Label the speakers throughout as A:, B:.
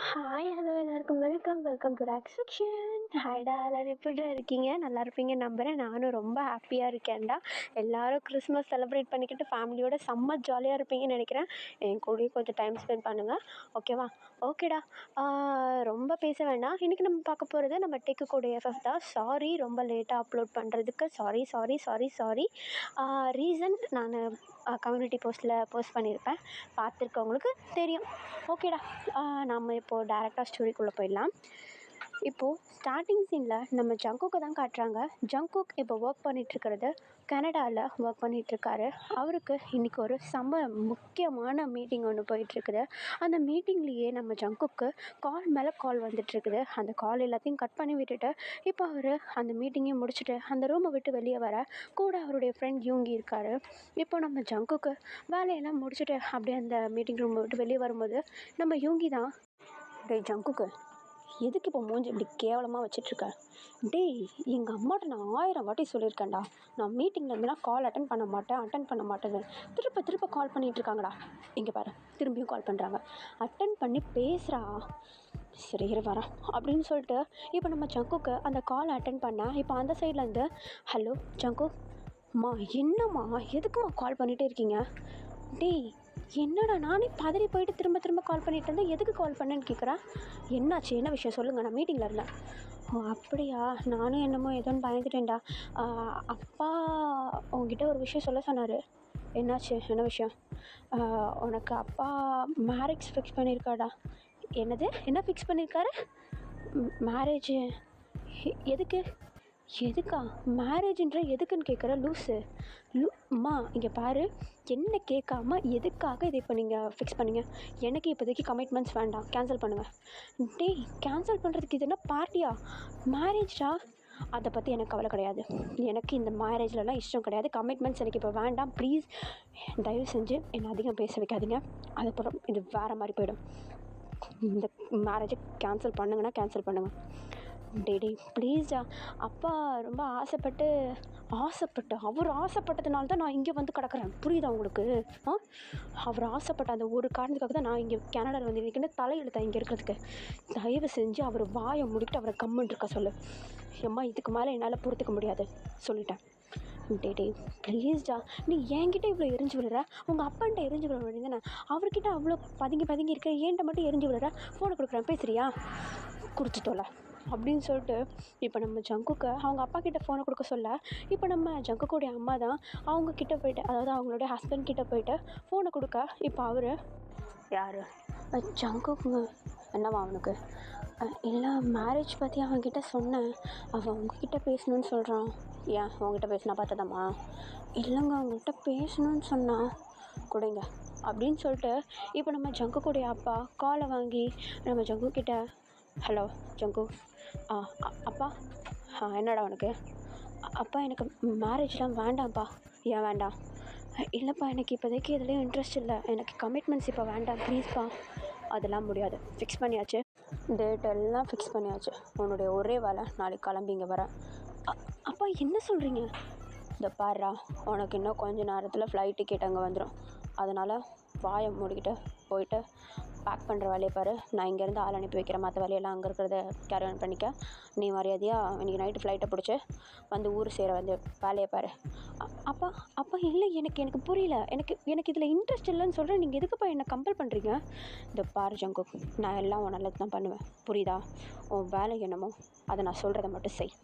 A: Hi hello எல்லாருக்கும் welcome to rock section. ஹாய்டா, எல்லாரும் எப்படிடா இருக்கீங்க? நல்லா இருப்பீங்க நம்புகிறேன். நானும் ரொம்ப ஹாப்பியாக இருக்கேன்டா. எல்லோரும் கிறிஸ்மஸ் செலிப்ரேட் பண்ணிக்கிட்டு ஃபேமிலியோட செம்ம ஜாலியாக இருப்பீங்கன்னு நினைக்கிறேன். என் கூடயும் கொஞ்சம் டைம் ஸ்பெண்ட் பண்ணுங்கள், ஓகேவா? ஓகேடா, ரொம்ப பேச வேண்டாம். இன்றைக்கி நம்ம பார்க்க போகிறது நம்ம டெக்கு கூட எஃப்எஃப் தான். சாரி ரொம்ப லேட்டாக அப்லோட் பண்ணுறதுக்கு. சாரி. ரீசன் நான் கம்யூனிட்டி போஸ்ட் பண்ணியிருப்பேன், பார்த்துருக்கவங்களுக்கு தெரியும். ஓகேடா, நம்ம இப்போது டேரெக்டாக ஸ்டோரிக்குள்ளே போயிடலாம். இப்போது ஸ்டார்டிங் சீனில் நம்ம ஜங்குக்கை தான் காட்டுறாங்க. ஜங்குக் இப்போ ஒர்க் பண்ணிகிட்ருக்கிறது கனடாவில் ஒர்க் பண்ணிகிட்ருக்காரு. அவருக்கு இன்றைக்கி ஒரு செம்ம முக்கியமான மீட்டிங் ஒன்று போயிட்டுருக்குது. அந்த மீட்டிங்லேயே நம்ம ஜங்குக்கு கால் மேலே கால் வந்துட்டுருக்குது. அந்த கால் எல்லாத்தையும் கட் பண்ணி விட்டுட்டு இப்போ அவர் அந்த மீட்டிங்கையும் முடிச்சுட்டு அந்த ரூமை விட்டு வெளியே வர கூட அவருடைய ஃப்ரெண்ட் யூங்கி இருக்கார். இப்போ நம்ம ஜங்குக்கு வேலையெல்லாம் முடிச்சுட்டு அப்படியே அந்த மீட்டிங் ரூமை விட்டு வெளியே வரும்போது நம்ம யூங்கி தான், டேய் ஜங்குக்கு, எதுக்கு இப்போ மூஞ்சி இப்படி கேவலமாக வச்சிட்ருக்க? டேய், எங்கள் அம்மாட்ட நான் 1000 வாட்டி சொல்லியிருக்கேன்டா, நான் மீட்டிங்கில் இருந்துனா கால் அட்டன் பண்ண மாட்டேன்னு. திருப்ப கால் பண்ணிகிட்ருக்காங்கடா. இங்கே பாரு, திரும்பியும் கால் பண்ணுறாங்க. அட்டன் பண்ணி பேசுகிறா. சரி வரேன் அப்படின்னு சொல்லிட்டு இப்போ நம்ம ஜங்குக்கு அந்த காலை அட்டன் பண்ண இப்போ அந்த சைட்லேருந்து, ஹலோ ஜங்கு, அம்மா என்னம்மா, எதுக்கும்மா கால் பண்ணிகிட்டே இருக்கீங்க? டேய் என்னடா, நானே பதறி போயிட்டு திரும்ப கால் பண்ணிட்டு இருந்தேன், எதுக்கு கால் பண்ணேன்னு கேட்குறேன். என்னாச்சு, என்ன விஷயம் சொல்லுங்கள், நான் மீட்டிங்கில் இருந்தேன். ஓ அப்படியா, நானும் என்னமோ ஏதோன்னு பயந்துட்டேன்டா. அப்பா உங்ககிட்ட ஒரு விஷயம் சொல்ல சொன்னார். என்னாச்சு, என்ன விஷயம்? உனக்கு அப்பா மேரேஜ் ஃபிக்ஸ் பண்ணியிருக்காடா. என்னது, என்ன ஃபிக்ஸ் பண்ணியிருக்காரு? மேரேஜு எதுக்கா மேரேஜுன்ற எதுக்குன்னு கேட்குற லூஸு? அம்மா இங்கே பாரு, என்ன கேட்காம எதுக்காக இதை இப்போ நீங்கள் ஃபிக்ஸ் பண்ணிங்க? எனக்கு இப்போதைக்கு கமிட்மெண்ட்ஸ் வேண்டாம், கேன்சல் பண்ணுங்கள். டேய், கேன்சல் பண்ணுறதுக்கு இது என்ன பார்ட்டியா? மேரேஜ்டா, அதை பற்றி எனக்கு கவலை கிடையாது. எனக்கு இந்த மேரேஜ்லலாம் இஷ்டம் கிடையாது. கமிட்மெண்ட்ஸ் எனக்கு இப்போ வேண்டாம். ப்ளீஸ் தயவு செஞ்சு என்னை அதிகம் பேச வைக்காதீங்க. அதுக்கப்புறம் இது வேறு மாதிரி போயிடும். இந்த மேரேஜை கேன்சல் பண்ணுங்கன்னா கேன்சல் பண்ணுங்கள். டேய் ப்ளீஸ்டா, அப்பா ரொம்ப ஆசைப்பட்டு அவர் ஆசைப்பட்டதுனால தான் நான் இங்கே வந்து கிடக்குறேன், புரியுதா உங்களுக்கு? அவர் ஆசைப்பட்ட அந்த ஒரு காரணத்துக்காக தான் நான் இங்கே கனடாவில் வந்து நிற்கிற தலையெழுத்தேன் இங்கே இருக்கிறதுக்கு. தயவு செஞ்சு அவர் வாயை முடிக்கிட்டு அவரை கம்முன்னு இருக்க சொல்லு. அம்மா இதுக்கு மேலே என்னால் பொறுத்துக்க முடியாது, சொல்லிட்டேன். டேய் ப்ளீஸ்டா, நீ என்கிட்ட இவ்வளோ எரிஞ்சு விழுற, உங்கள் அப்பான்ட்ட எரிஞ்சு விழ வேண்டியதானே? அவர்கிட்ட அவ்வளோ பதுங்கி இருக்க, ஏன்ட்ட மட்டும் எரிஞ்சு விழுற? ஃபோனை கொடுக்குறேன், பேசுறியா? கொடுத்துட்டோல அப்படின்னு சொல்லிட்டு இப்போ நம்ம ஜங்குக்கு அவங்க அப்பா கிட்டே ஃபோனை கொடுக்க சொல்ல, இப்போ நம்ம ஜங்குக்குடைய அம்மா தான் அவங்கக்கிட்ட போய்ட்டு, அதாவது அவங்களுடைய ஹஸ்பண்ட் கிட்டே போய்ட்டு ஃபோனை கொடுக்க, இப்போ அவர் யார்? ஜங்குக்குங்க. என்னவா அவனுக்கு? இல்லை, மேரேஜ் பற்றி அவன்கிட்ட சொன்னேன், அவன் உங்ககிட்ட பேசணுன்னு சொல்கிறான். ஏன் உங்ககிட்ட பேசினா பார்த்ததாம்மா? இல்லைங்க, அவங்ககிட்ட பேசணுன்னு சொன்னான், கொடுங்க அப்படின்னு சொல்லிட்டு இப்போ நம்ம ஜங்குக்குடைய அப்பா காலை வாங்கி நம்ம ஜங்குக்கிட்ட, ஹலோ ஜங்கு, அப்பா, என்னடா உனக்கு? அப்பா எனக்கு மேரேஜ்லாம் வேண்டாம்ப்பா. ஏன் வேண்டாம்? இல்லைப்பா, எனக்கு இப்போதைக்கு இதுலேயும் இன்ட்ரெஸ்ட் இல்லை, எனக்கு கமிட்மெண்ட்ஸ் இப்போ வேண்டாம், ப்ளீஸ்ப்பா. அதெல்லாம் முடியாது, ஃபிக்ஸ் பண்ணியாச்சு, டேட் எல்லாம் ஃபிக்ஸ் பண்ணியாச்சு. உன்னுடைய ஒரே வேலை நாளைக்கு கிளம்பி இங்கே வரேன். அப்பா என்ன சொல்கிறீங்க? இந்த பாருடா, உனக்கு இன்னும் கொஞ்சம் நேரத்தில் ஃப்ளைட் டிக்கெட் அங்கே வந்துடும். அதனால் வாயை மூடிக்கிட்டு போயிட்டு பேக் பண்ணுற வேலையை பாரு. நான் இங்கேருந்து ஆள் அனுப்பி வைக்கிறேன், மற்ற வேலையெல்லாம் அங்கே இருக்கிறத கேரி ஆன் பண்ணிக்க. நீ மரியாதையாக இன்றைக்கி நைட்டு ஃப்ளைட்டை பிடிச்சி வந்து ஊர் சேர வந்து வேலையை பாரு. அப்பா இல்லை, எனக்கு புரியல, எனக்கு இதில் இன்ட்ரெஸ்ட் இல்லைன்னு சொல்கிறேன், நீங்கள் எதுக்குப்பா என்னை கம்பல் பண்ணுறீங்க? இந்த பாரு ஜங்கு, நான் எல்லாம் உன் நல்லது தான் பண்ணுவேன், புரியுதா? உன் வேலை என்னமோ அதை நான் சொல்கிறத மட்டும் செய்,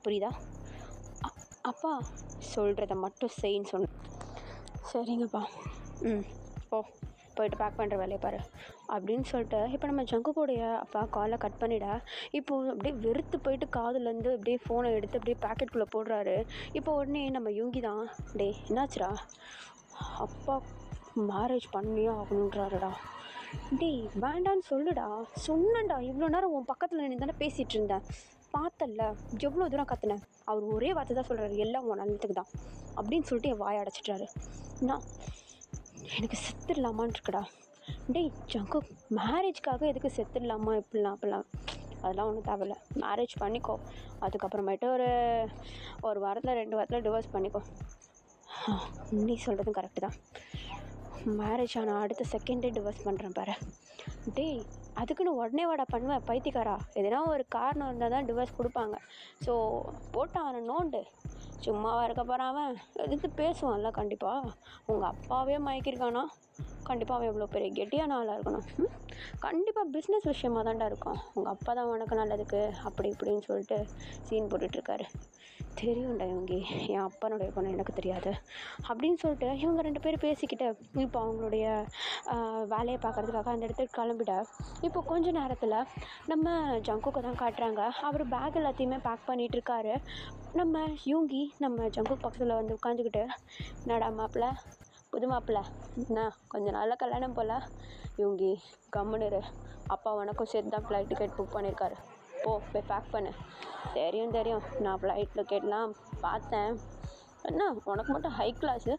A: புரியுதா? அப்பா சொல்கிறத மட்டும் செய்ன்னு சொன்னேன். சரிங்கப்பா, போயிட்டு பேக் பண்ணுற வேலையை பாரு அப்படின்னு சொல்லிட்டு இப்போ நம்ம ஜங்குக்குடைய அப்பா காலை கட் பண்ணிவிட, இப்போது அப்படியே வெறுத்து போயிட்டு காதுலேருந்து அப்படியே ஃபோனை எடுத்து அப்படியே பேக்கெட்டுக்குள்ளே போடுறாரு. இப்போ உடனே நம்ம யூங்கி தான், டே என்னாச்சுடா? அப்பா மேரேஜ் பண்ணியே ஆகணுன்றாருடா. டேய் வேண்டான்னு சொல்லுடா. சொன்னேன்டா, இவ்வளோ நேரம் உன் பக்கத்தில் நீ தானே பேசிகிட்டு இருந்தேன், பார்த்தல்ல எவ்வளோ தூரம் கற்றுனேன். அவர் ஒரே வார்த்தை தான் சொல்கிறாரு, எல்லாம் உன் நல்லதுக்கு தான் அப்படின்னு சொல்லிட்டு என் வாயை அடைச்சிட்றாரு. நான் எனக்கு செத்துடலாமான் இருக்குடா. டேய் ஜங்கு, மேரேஜ்க்காக எதுக்கு செத்துடலாமா இப்படிலாம் அதெல்லாம் ஒன்றும் தேவையில்ல. மேரேஜ் பண்ணிக்கோ, அதுக்கப்புறமேட்டு ஒரு வாரத்தில் 2 வாரத்தில் டிவோர்ஸ் பண்ணிக்கோ. நீ சொல்கிறதும் கரெக்டு தான். மேரேஜ் ஆனால் அடுத்த செகண்டே டிவோர்ஸ் பண்ணுறேன் பாரு. டேய் அதுக்குன்னு உடனே வாடா பண்ணுவேன் பைத்தியக்காரா. எதுனா ஒரு காரணம் இருந்தால் தான் டிவோர்ஸ் கொடுப்பாங்க. ஸோ போட்டு அவனை நோண்டு. சும்மாவா இருக்க போகிறான் அவன்? எதிர்த்து பேசுவான்ல கண்டிப்பாக. உங்கள் அப்பாவே மயக்கிருக்கானா, கண்டிப்பாக அவன் எவ்வளோ பெரிய கெட்டியான ஆளாக இருக்கணும். கண்டிப்பாக பிஸ்னஸ் விஷயமாக தான்டா இருக்கும். உங்கள் அப்பா தான் உனக்கு நல்லதுக்கு அப்படி இப்படின்னு சொல்லிட்டு சீன் போட்டுட்ருக்காரு. தெரியும்டா இவங்க என் அப்பனுடைய பொண்ணு எனக்கு தெரியாது அப்படின்னு சொல்லிட்டு இவங்க 2 பேரும் பேசிக்கிட்டு இப்போ அவங்களுடைய வேலையை பார்க்குறதுக்காக அந்த இடத்துக்கு கிளம்பிட. இப்போ கொஞ்ச நேரத்தில் நம்ம ஜங்குக்கு தான் காட்டுறாங்க. அவர் பேக் எல்லாத்தையுமே பேக் பண்ணிகிட்டு இருக்காரு. நம்ம யூங்கி நம்ம ஜங்குக்கு பக்கத்தில் வந்து உட்காந்துக்கிட்டு, என்னடா மாப்பிள்ள, புது மாப்பிள்ள, என்ன கொஞ்சம் நாளில் கல்யாணம் போல், யூங்கி கம்முன்னு அப்பா உனக்கும் சேர்த்து தான் ஃப்ளைட் டிக்கெட் புக் பண்ணியிருக்காரு, போய் பேக் பண்ணு. தெரியும் நான் ஃப்ளைட் டிக்கெட்லாம் பார்த்தேன். என்ன உனக்கு மட்டும் ஹை கிளாஸு?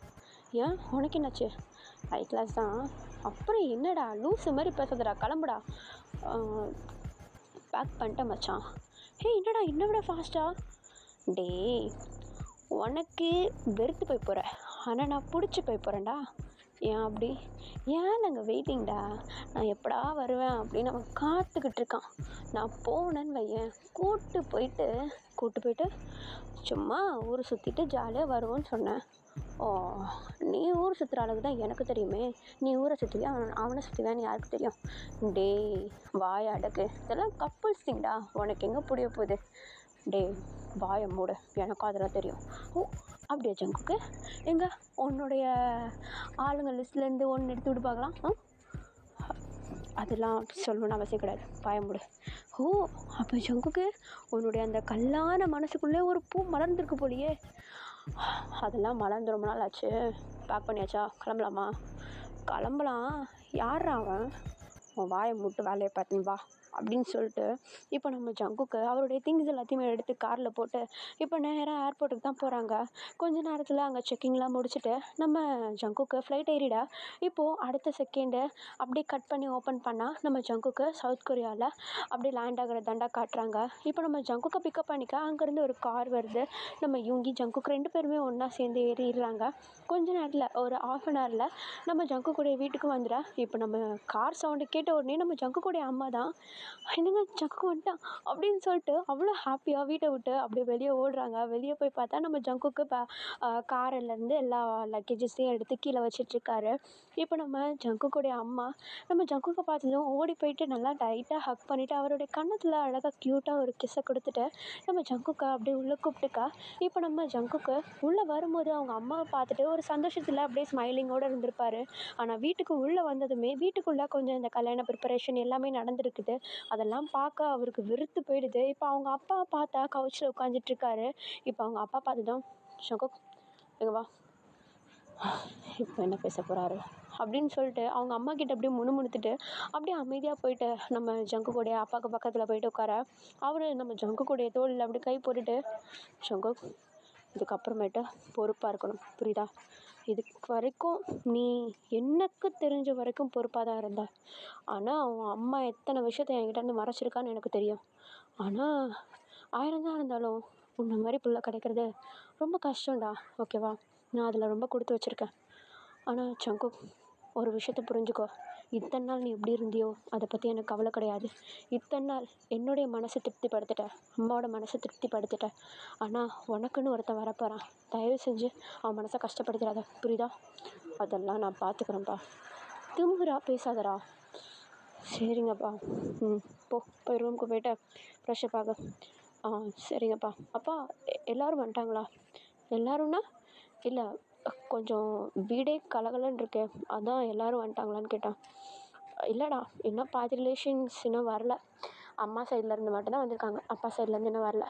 A: ஏன் உனக்கு என்னாச்சு? ஹை கிளாஸ் தான். அப்புறம் என்னடா லூஸு மாதிரி பேசுறதுடா, கிளம்புடா. பேக் பண்ணிட்டேன் மச்சான். என்னடா என்னை விட ஃபாஸ்ட்டாக? டேய் உனக்கு வெறுத்து போய் போகிற, ஆனால் நான் பிடிச்சி போய் போகிறேன்டா. ஏன் அப்படி? ஏன் நாங்கள் வெயிட்டிங்டா, நான் எப்படா வருவேன் அப்படின்னு அவன் காத்துக்கிட்டு இருக்கான். நான் போனேன்னு வையேன், கூப்பிட்டு போயிட்டு சும்மா ஊர் சுற்றிட்டு ஜாலியாக வருவோன்னு சொன்னேன். ஓ, நீ ஊர் சுற்றுற அளவுக்கு தான் எனக்கு தெரியுமே. நீ ஊரை சுற்றுவியா, அவனை சுற்றுவியான்னு யாருக்கு தெரியும்? டேய் வாயை அடக்கு, இதெல்லாம் கப்புள்ஸ் திங்டா, உனக்கு எங்கே புரிய போகுது? டேய் வாயை மூடு, எனக்கும் அதெல்லாம் தெரியும். ஓ அப்படியா ஜங்குக்கு? எங்க உன்னுடைய ஆளுங்க லிஸ்ட்லேருந்து ஒன்று எடுத்து விட்டு பார்க்கலாம். அதெல்லாம் சொல்லணும்னு அவசியம் கிடையாது, வாயை மூடு. ஓ அப்போ ஜங்குக்கு உன்னுடைய அந்த கல்லான மனசுக்குள்ளே ஒரு பூ மலர்ந்துருக்கு போலியே. அதெல்லாம் மலர்ந்து ரொம்ப நாள் ஆச்சு. பேக் பண்ணியாச்சா? கிளம்பலாமா? கிளம்பலாம். யாரா அவன்? உன் வாயை மூட்டு வேலையை பார்த்துன்னு வா அப்படின்னு சொல்லிட்டு இப்போ நம்ம ஜங்குக்கு அவருடைய திங்ஸ் எல்லாத்தையுமே எடுத்து காரில் போட்டு இப்போ நேராக ஏர்போர்ட்டுக்கு தான் போகிறாங்க. கொஞ்ச நேரத்தில் அங்கே செக்கிங்லாம் முடிச்சுட்டு நம்ம ஜங்குக்கு ஃப்ளைட் ஏறிடா. இப்போது அடுத்த செகண்டு அப்படியே கட் பண்ணி ஓப்பன் பண்ணால் நம்ம ஜங்குக்கு சவுத் கொரியாவில் அப்படியே லேண்ட் ஆகிற தண்டா காட்டுறாங்க. இப்போ நம்ம ஜங்குக்கை பிக்கப் பண்ணிக்க அங்கேருந்து ஒரு கார் வருது. நம்ம யூங்கி ஜங்குக்கு 2 பேருமே ஒன்றா சேர்ந்து ஏறிடுறாங்க. கொஞ்ச நேரத்தில் ஒரு 1/2 அன் ஹவரில் நம்ம ஜங்குக்குடைய வீட்டுக்கு வந்துட. இப்போ நம்ம கார் சவுண்டு கேட்ட உடனே நம்ம ஜங்குக்குடைய அம்மா தான், என்னங்க ஜங்கு வந்துட்டான் அப்படின்னு சொல்லிட்டு அவ்வளோ ஹாப்பியாக வீட்டை விட்டு அப்படியே வெளியே ஓடுறாங்க. வெளியே போய் பார்த்தா நம்ம ஜங்குக்கு காரிலேருந்து எல்லா லக்கேஜஸையும் எடுத்து கீழே வச்சிட்ருக்காரு. இப்போ நம்ம ஜங்குக்குடைய அம்மா நம்ம ஜங்குக்கு பார்த்ததும் ஓடி போயிட்டு நல்லா டைட்டாக ஹக் பண்ணிவிட்டு அவருடைய கன்னத்தில் அழகாக க்யூட்டாக ஒரு கிஸ்ஸை கொடுத்துட்டு நம்ம ஜங்குக்கை அப்படியே உள்ளே கூப்பிட்டுக்கா. இப்போ நம்ம ஜங்குக்கு உள்ளே வரும்போது அவங்க அம்மாவை பார்த்துட்டு ஒரு சந்தோஷத்தில் அப்படியே ஸ்மைலிங்கோடு இருந்திருப்பார். ஆனால் வீட்டுக்கு உள்ளே வந்ததுமே வீட்டுக்குள்ளே கொஞ்சம் இந்த கல்யாண ப்ரிப்பரேஷன் எல்லாமே நடந்துருக்குது. அதெல்லாம் பார்க்க அவருக்கு வெறுத்து போயிடுது. இப்போ அவங்க அப்பா பார்த்தா கவுச்சில் உட்காந்துட்ருக்காரு. இப்போ அவங்க அப்பா பார்த்ததும், ஜங்குக் எங்க வா, இப்போ என்ன பேச போகிறாரு அப்படின்னு சொல்லிட்டு அவங்க அம்மா கிட்ட அப்படியே முணுமுணுத்துட்டு அப்படியே அமைதியாக போயிட்டு நம்ம ஜங்குக்குடைய அப்பாவுக்கு பக்கத்தில் போயிட்டு உட்கார. அவர் நம்ம ஜங்குக்குடைய தோளில் அப்படி கை போட்டுட்டு, ஜங்குக் இதுக்கப்புறமேட்டு பொறுப்பாக இருக்கணும், புரியுதா? இதுக்கு வரைக்கும் நீ எனக்கு தெரிஞ்ச வரைக்கும் பொறுப்பாக தான் இருந்த. ஆனால் அவன் அம்மா எத்தனை விஷயத்த என்கிட்ட இருந்து மறைச்சிருக்கான்னு எனக்கு தெரியும். ஆனால் 1000 தான் இருந்தாலும் உன்னை மாதிரி பிள்ளை கிடைக்கிறது ரொம்ப கஷ்டம்டா, ஓகேவா? நான் அதில் ரொம்ப கொடுத்து வச்சுருக்கேன். ஆனால் ஜங்குக் ஒரு விஷயத்த புரிஞ்சுக்கோ, இத்தனை நாள் நீ எப்படி இருந்தியோ அதை பற்றி எனக்கு கவலை கிடையாது. இத்தனை நாள் என்னுடைய மனசை திருப்திப்படுத்திட்டேன், அம்மாவோட மனசை திருப்திப்படுத்திட்டேன். ஆனால் உனக்குன்னு ஒருத்தன் வரப்போகிறான், தயவு செஞ்சு அவன் மனசை கஷ்டப்படுத்துறாத, புரியுதா? அதெல்லாம் நான் பார்த்துக்குறேன்ப்பா. திமுறா பேசாதடா. சரிங்கப்பா. போய் ரூமுக்கு போய்ட்டு ஃப்ரெஷ்ஷப் ஆகு. சரிங்கப்பா. அப்பா எல்லோரும் வந்துட்டாங்களா? எல்லோரும்னா இல்லை, கொஞ்சம் வீடே கலகலன்னு இருக்கு, அதான் எல்லோரும் வந்துட்டாங்களான்னு கேட்டேன். இல்லைடா, இன்னும் பாதி ரிலேஷன்ஸ் இன்னும் வரல. அம்மா சைட்லேருந்து மட்டும்தான் வந்திருக்காங்க, அப்பா சைட்லேருந்து இன்னும் வரல.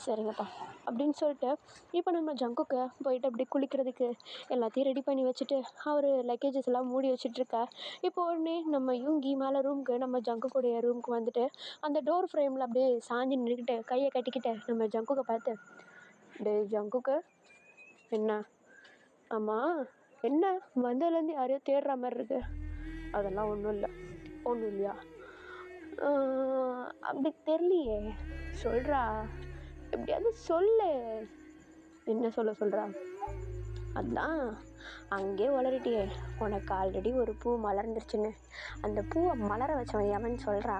A: சரிங்கப்பா அப்படின்னு சொல்லிட்டு இப்போ நம்ம ஜங்குக்கு போயிட்டு அப்படி குளிக்கிறதுக்கு எல்லாத்தையும் ரெடி பண்ணி வச்சுட்டு அவர் லக்கேஜஸ் எல்லாம் மூடி வச்சிட்ருக்கா. இப்போ உடனே நம்ம யூங்கி மேலே ரூமுக்கு நம்ம ஜங்குக்குடைய ரூமுக்கு வந்துட்டு அந்த டோர் ஃப்ரேமில் அப்படியே சாஞ்சி நின்றுக்கிட்டு கையை கட்டிக்கிட்டு நம்ம ஜங்குக்கை பார்த்து, டே ஜங்குக்கு என்ன? ஆமாம் என்ன வந்ததுலேருந்து யாரையோ தேடுற மாதிரி இருக்கு? அதெல்லாம் ஒன்றும் இல்லையா? அப்படி தெரியலையே, சொல்கிறா, எப்படியாவது சொல்லு. என்ன சொல்கிறா? அதான் அங்கே உளறிட்டியே, உனக்கு ஆல்ரெடி ஒரு பூ மலர்ந்துருச்சுன்னு. அந்த பூவை மலர வச்சவன் எவன் சொல்கிறா?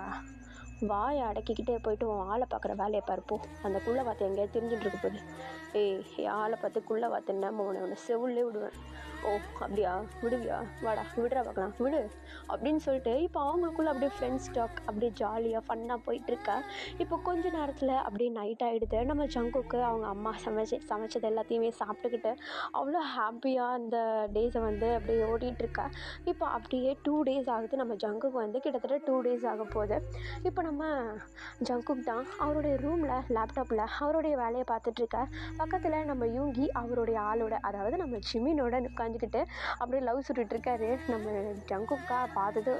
A: வாயை அடக்கிக்கிட்டே போயிட்டு உன் ஆளை பார்க்குற வேலையை பார்ப்போ. அந்த குள்ளை வார்த்தை எங்கேயாவது தெரிஞ்சுட்டு இருக்க போகுது. ஏய், என் ஆளை பார்த்து குள்ளை வார்த்தைன்னா உன்னை செவுல்லே விடுவேன். ஓ அப்படியா, விடுவியா, வாடா விடுறா பார்க்கலாம், விடு அப்படின்னு சொல்லிட்டு இப்போ அவங்களுக்குள்ள அப்படியே ஃப்ரெண்ட்ஸ் டாக் அப்படியே ஜாலியாக ஃபன்னாக போயிட்டுருக்கா. இப்போ கொஞ்ச நேரத்தில் அப்படியே நைட் ஆகிடுது. நம்ம ஜங்குக்கு அவங்க அம்மா சமைச்சது எல்லாத்தையுமே சாப்பிட்டுக்கிட்டு அவ்வளோ ஹாப்பியாக அந்த டேஸை வந்து அப்படியே ஓடிட்டுருக்கா. இப்போ அப்படியே 2 days ஆகுது. நம்ம ஜங்குக்கு வந்து கிட்டத்தட்ட 2 days ஆக போகுது. இப்போ நம்ம ஜங்குக் தான் அவருடைய ரூமில் லேப்டாப்பில் அவருடைய வேலையை பார்த்துட்ருக்க. பக்கத்தில் நம்ம யூங்கி அவருடைய ஆளோட, அதாவது நம்ம ஜிமினோட உட்காந்துக்கிட்டு அப்படியே லவ் சுட்டுட்ருக்காரு. நம்ம ஜங்குக்கா பார்த்தது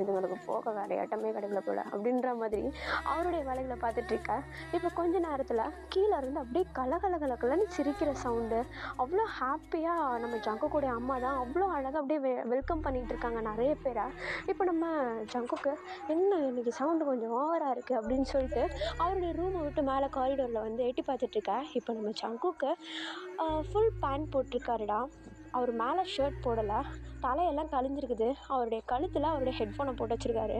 A: இதுங்களுக்கு போக வேலையாட்டமே கிடைக்கல போல அப்படின்ற மாதிரி அவருடைய வேலைகளை பார்த்துட்ருக்க. இப்போ கொஞ்ச நேரத்தில் கீழே இருந்து அப்படியே கலகலகலன்னு சிரிக்கிற சவுண்டு. அவ்வளோ ஹாப்பியாக நம்ம ஜங்குக்குடைய அம்மா தான் அவ்வளோ அழகாக அப்படியே வெல்கம் பண்ணிகிட்டு இருக்காங்க நிறைய பேரை. இப்போ நம்ம ஜங்குக்கு என்ன இன்றைக்கி சவுண்டு கொஞ்சம் ஓவராக இருக்குது அப்படின்னு சொல்லிட்டு அவருடைய ரூமை விட்டு மேலே காரிடோரில் வந்து எட்டி பார்த்துட்ருக்கேன். இப்போ நம்ம ஜங்குக்கு ஃபுல் பேண்ட் போட்டிருக்காருடா. அவர் மேலே ஷர்ட் போடலை, தலையெல்லாம் கழிஞ்சிருக்குது. அவருடைய கழுத்தில் அவருடைய ஹெட்ஃபோனை போட்டு வச்சுருக்காரு.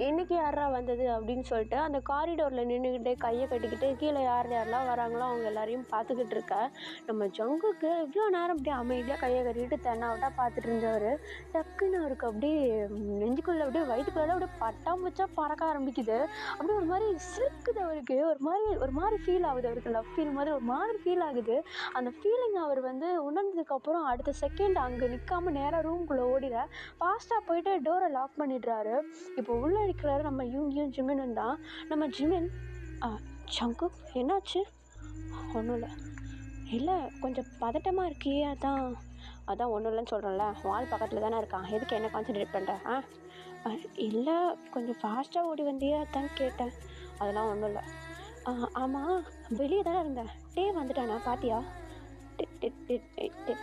A: இன்றைக்கி யாரா வந்தது அப்படின்னு சொல்லிட்டு அந்த காரிடோரில் நின்றுக்கிட்டே கையை கட்டிக்கிட்டு கீழே யாரெல்லாம் வராங்களோ அவங்க எல்லாரையும் பார்த்துக்கிட்டு இருக்க. நம்ம ஜங்குக்கு இவ்வளோ நேரம் அப்படியே அமைதியாக கையை கட்டிக்கிட்டு தென்னாவட்டாக பார்த்துட்டு இருந்தவர் டக்குன்னு அவருக்கு அப்படியே நெஞ்சுக்குள்ளே அப்படியே வயிற்றுக்குள்ளே அப்படியே பட்டாம்பூச்சா பறக்க ஆரம்பிக்குது. அப்படியே ஒரு மாதிரி சிரிக்குது அவருக்கு. ஒரு மாதிரி ஃபீல் ஆகுது அவருக்கு. லவ் ஃபீல் மாதிரி ஒரு மாதிரி ஃபீல் ஆகுது. அந்த ஃபீலிங் அவர் வந்து உணர்ந்ததுக்கப்புறம் அடுத்த செகண்ட் அங்கே நிற்காம நேராக ரூம்குள்ளே ஓடிட ஃபாஸ்ட்டாக போயிட்டு டோரை லாக் பண்ணிடுறாரு. இப்போ உள்ளே இருக்கிறாரு நம்ம யூங்கியும் ஜிமினும் தான். நம்ம ஜிமின், ஜங்குக் என்னாச்சு? ஒன்றும் இல்லை கொஞ்சம் பதட்டமாக இருக்கியே, அதான் ஒன்றும் இல்லைன்னு சொல்கிறேன்ல, வால் பக்கத்தில் தானே இருக்கான், எதுக்கு என்ன கான்சன்ட்ரேட் பண்ணுறேன்? இல்லை கொஞ்சம் ஃபாஸ்ட்டாக ஓடி வந்தியே, அதான் கேட்டேன். அதெல்லாம் ஒன்றும் இல்லை. ஆமாம் வெளியே தானே இருந்தேன், டேவ் வந்துட்டானா பார்த்தியா?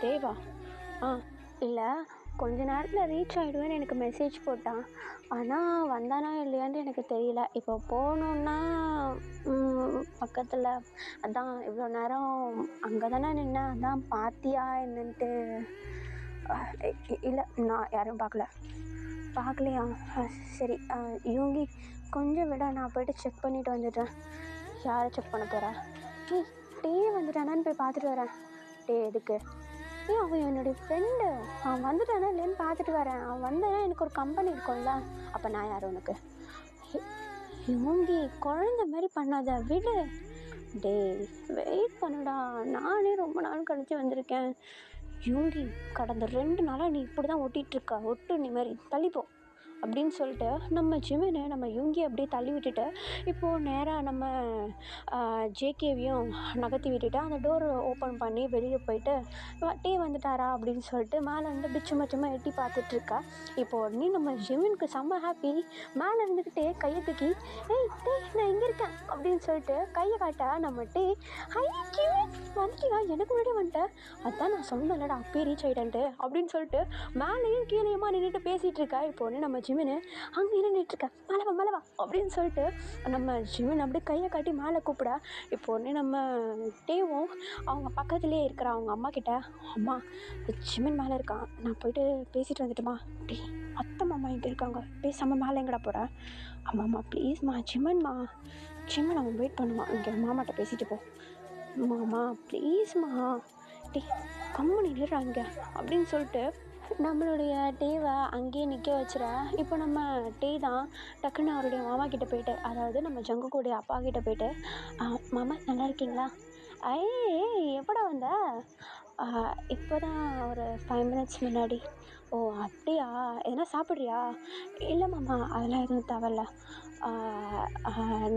A: டேவா? இல்லை கொஞ்ச நேரத்தில் ரீச் ஆகிடுவேன்னு எனக்கு மெசேஜ் போட்டான். ஆனால் வந்தானா இல்லையான்னு எனக்கு தெரியல. இப்போ போகணுன்னா பக்கத்தில், அதான் இவ்வளோ நேரம் அங்கே தானே நின்னேன், அதான் பார்த்தியா என்னன்ட்டு. இல்லை நான் யாரும் பார்க்கலையா? சரி யூங்கி கொஞ்சம் விட, நான் போய்ட்டு செக் பண்ணிவிட்டு வந்துடுறேன். யாரை செக் பண்ண போகிறேன்? டே வந்துட்டானான்னு போய் பார்த்துட்டு வரேன். எதுக்கு? அவன் என்னுடைய ஃப்ரெண்டு, அவன் வந்துட்டானா இல்லைன்னு பார்த்துட்டு வரேன். அவன் வந்தானா எனக்கு ஒரு கம்பெனி இருக்கும்ல. அப்போ நான் யார் உனக்கு? யூங்கி குழந்த மாதிரி பண்ணாத, விடு. வெயிட் பண்ணுடா, நானே ரொம்ப நாள் கழிச்சு வந்திருக்கேன். யூங்கி கடந்த 2 நாளாக நீ இப்படி தான் ஒட்டிகிட்ருக்கா, ஒட்டு நீ மாதிரி தள்ளிப்போ அப்படின்னு சொல்லிட்டு நம்ம ஜிமினை நம்ம யூங்கி அப்படியே தள்ளி விட்டுட்டு இப்போது நேராக நம்ம ஜேகேவையும் நகர்த்தி விட்டுட்டு அந்த டோரை ஓப்பன் பண்ணி வெளியே போயிட்டு டே வந்துட்டாரா அப்படின்னு சொல்லிட்டு மேலே இருந்து அப்படி சும்மா எட்டி பார்த்துட்ருக்கா. இப்போது உடனே நம்ம ஜிமினுக்கு செம்ம ஹாப்பி. மேலே இருந்துக்கிட்டே கையை தூக்கி, ஏய் டே நான் இங்கே இருக்கேன் அப்படின்னு சொல்லிட்டு கையை காட்டா. நம்ம டே வந்துட்டியா, எனக்கு முன்னாடி வந்துட்டேன், அதான் நான் சொன்னேன்லடா அப்பயே ரீச் ஆகிட்டேன்ட்டு அப்படின்னு சொல்லிட்டு மேலேயும் கீழேயுமா நின்றுட்டு பேசிகிட்டு இருக்கா. இப்போ உடனே நம்ம ஜிமின் அங்கே நின்றுட்டுருக்கேன், மலவா அப்படின்னு சொல்லிட்டு நம்ம ஜிமின் அப்படியே கையை காட்டி மேலே கூப்பிட. இப்போ உடனே நம்ம டேவும் அவங்க பக்கத்துலேயே இருக்கிற அவங்க அம்மா கிட்ட, அம்மா ஜிமின் மேலே இருக்கான், நான் போயிட்டு பேசிட்டு வந்துட்டுமா? டே அத்தை மாமா இங்கே இருக்காங்க, பேசாமல் மேலே எங்கடா போகிறேன்? அம்மாம்மா ப்ளீஸ்மா ஜிமின் அவன் வெயிட் பண்ணுமா, இங்கே மாமாட்ட பேசிட்டு போ. மாமா ப்ளீஸ்மா, டே கம்மனி நிடுறாங்க அப்படின்னு சொல்லிட்டு நம்மளுடைய டேவை அங்கேயே நிற்க வச்சுற. இப்போ நம்ம டே தான் டக்குன்னு அவருடைய மாமா கிட்டே போயிட்டு, அதாவது நம்ம ஜங்குக்குடைய அப்பா கிட்டே போயிட்டு, மாமா நல்லா இருக்கீங்களா? எப்படா வந்த? இப்போ தான் ஒரு 5 minutes முன்னாடி. ஓ அப்படியா, எதனா சாப்பிட்றியா? இல்லை மாமா அதெல்லாம் எதுவும் தேவையில்ல.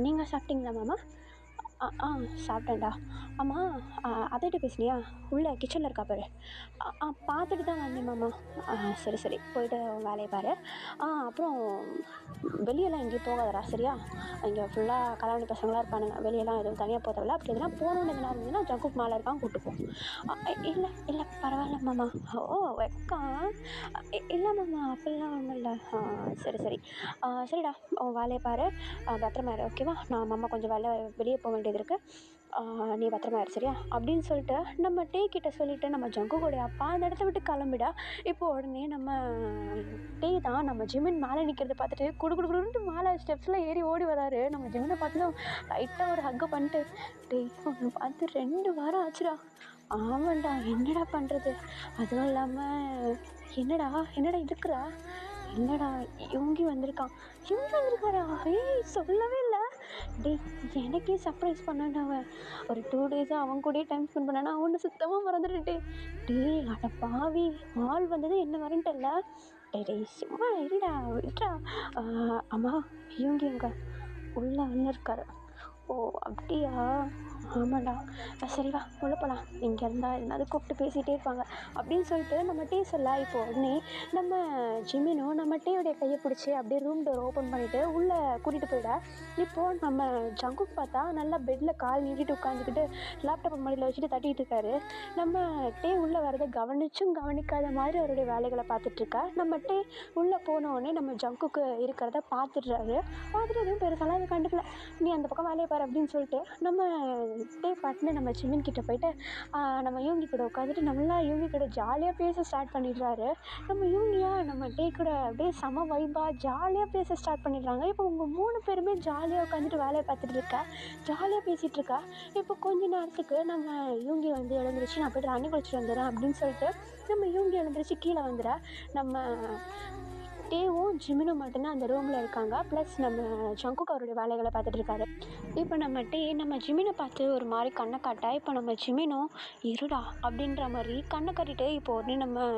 A: நீங்கள் சாப்பிட்டீங்களா மாமா? சாப்பிட்டேன்டா. ஆமாம் அதைகிட்ட பேசுனியா? உள்ளே கிச்சனில் இருக்கா பாரு. பார்த்துட்டு தான் வந்தேன் மாமா. சரி போய்ட்டு வேலையை பாரு. அப்புறம் வெளியெல்லாம் எங்கேயும் போகாதடா சரியா? இங்கே ஃபுல்லாக கல்யாணி பசங்களாக இருப்பானுங்க, வெளியெல்லாம் எதுவும் தனியாக போகிறதில்ல. அப்படி எதுனா போகணுன்னு எதுனா இருந்ததுன்னா ஜங்குக் மேலே இருக்கான், கூப்பிட்டு போ. இல்லை பரவாயில்ல மாமா. ஓ வெக்கா? இல்லை மாமா அப்படிலாம் ஒன்றும் இல்லை. சரிடா உன் வேலையை பாரு, பத்திரமா இரு ஓகேவா? நான் மாமா கொஞ்சம் வெளியே போக வேண்டியது வேண்டியது இருக்குது, நீ பத்திரமா இரு சரியா அப்படின்னு சொல்லிட்டு நம்ம டே கிட்ட சொல்லிவிட்டு நம்ம ஜங்குக்கோடைய அப்பா அந்த இடத்த விட்டு கிளம்பிடா. இப்போ உடனே நம்ம டே தான் நம்ம ஜிமின் மேலே நிற்கிறத பார்த்துட்டு குடுக்குடுன்ட்டு மேலே ஸ்டெப்ஸில் ஏறி ஓடி வராரு. நம்ம ஜிமினை பார்த்ததும் லைட்டாக ஒரு ஹக்கை பண்ணிட்டு, டேய் ஒன்று பார்த்து 2 வாரம் ஆச்சுடா. ஆமாண்டா, என்னடா பண்ணுறது, அதுவும் இல்லாமல் என்னடா என்னடா இருக்கிறா, இல்லைடா யுங்கி வந்திருக்கான். யுங்கி வந்திருக்காரா? ஏய் சொல்லவே இல்லை. டேய் எனக்கே சர்ப்ரைஸ் பண்ணான்டா அவன். ஒரு 2 டேஸாக அவன் கூடயே டைம் ஸ்பெண்ட் பண்ணானா அவனை சுத்தமாக மறந்துட்டு. டேய் அட பாவி, ஆள் வந்தது என்ன வரன்ட்டல்ல. டேய் டேய் சும்மா இருடா விட்றா. அம்மா யுங்கி அங்கே உள்ள இருக்காரு. ஓ அப்படியா, ஆமாண்டா, சரி வா உள்ளே போகலாம், இங்கே இருந்தால் என்னாவது கூப்பிட்டு பேசிகிட்டே இருப்பாங்க அப்படின்னு சொல்லிட்டு நம்ம டீ சொல்ல. இப்போ உடனே நம்ம ஜிமினும் நம்ம டீயோடைய கையை பிடிச்சி அப்படியே ரூம் டோர் ஓப்பன் பண்ணிவிட்டு உள்ளே கூட்டிகிட்டு போயிட. இப்போது நம்ம ஜங்குக் பார்த்தா நல்லா பெட்டில் கால் நீட்டிட்டு உட்காந்துக்கிட்டு லேப்டாப் மடியில் வச்சுட்டு தட்டிகிட்டு இருக்காரு. நம்ம டே உள்ளே வரதை கவனிச்சும் கவனிக்காத மாதிரி அவருடைய வேலைகளை பார்த்துட்ருக்கா. நம்ம டே உள்ளே போனோடனே நம்ம ஜங்குக்கு இருக்கிறத பார்த்துட்டு எதுவும் பெருசாலாம் அதை கண்டுக்கல. நீ அந்த பக்கம் வேலையை பாரு அப்படின்னு சொல்லிட்டு நம்ம டே பாட்டுன்னு நம்ம ஜிமின் கிட்ட போயிட்டு நம்ம யூங்கி கூட உட்காந்துட்டு நல்லா யூங்கி கூட ஜாலியாக பேச ஸ்டார்ட் பண்ணிடுறாரு. நம்ம யூங்கியா நம்ம டே கூட அப்படியே செம வைப்பாக ஜாலியாக பேச ஸ்டார்ட் பண்ணிடுறாங்க. இப்போ உங்கள் 3 பேருமே ஜாலியாக உட்காந்துட்டு வேலையை பார்த்துட்டு இருக்கா, ஜாலியாக பேசிகிட்டு இருக்கா. இப்போ கொஞ்ச நேரத்துக்கு நம்ம யூங்கி வந்து எழுந்துருச்சு, நான் போய்ட்டு தண்ணி குளிச்சுட்டு வந்துடுறேன் அப்படின்னு சொல்லிட்டு நம்ம யூங்கி எழுந்துருச்சு கீழே வந்துடுறா. நம்ம டேவும் ஜிமினும் மட்டும்தான் அந்த ரூமில் இருக்காங்க. ப்ளஸ் நம்ம ஜங்குக் அவருடைய வேலைகளை பார்த்துட்டு இருக்காரு. இப்போ நம்ம டே நம்ம ஜிமினை பார்த்து ஒரு மாதிரி கண்ணை காட்டா. இப்போ நம்ம ஜிமினும் இருடா அப்படின்ற மாதிரி கண்ணை கட்டிட்டு இப்போ உடனே நம்ம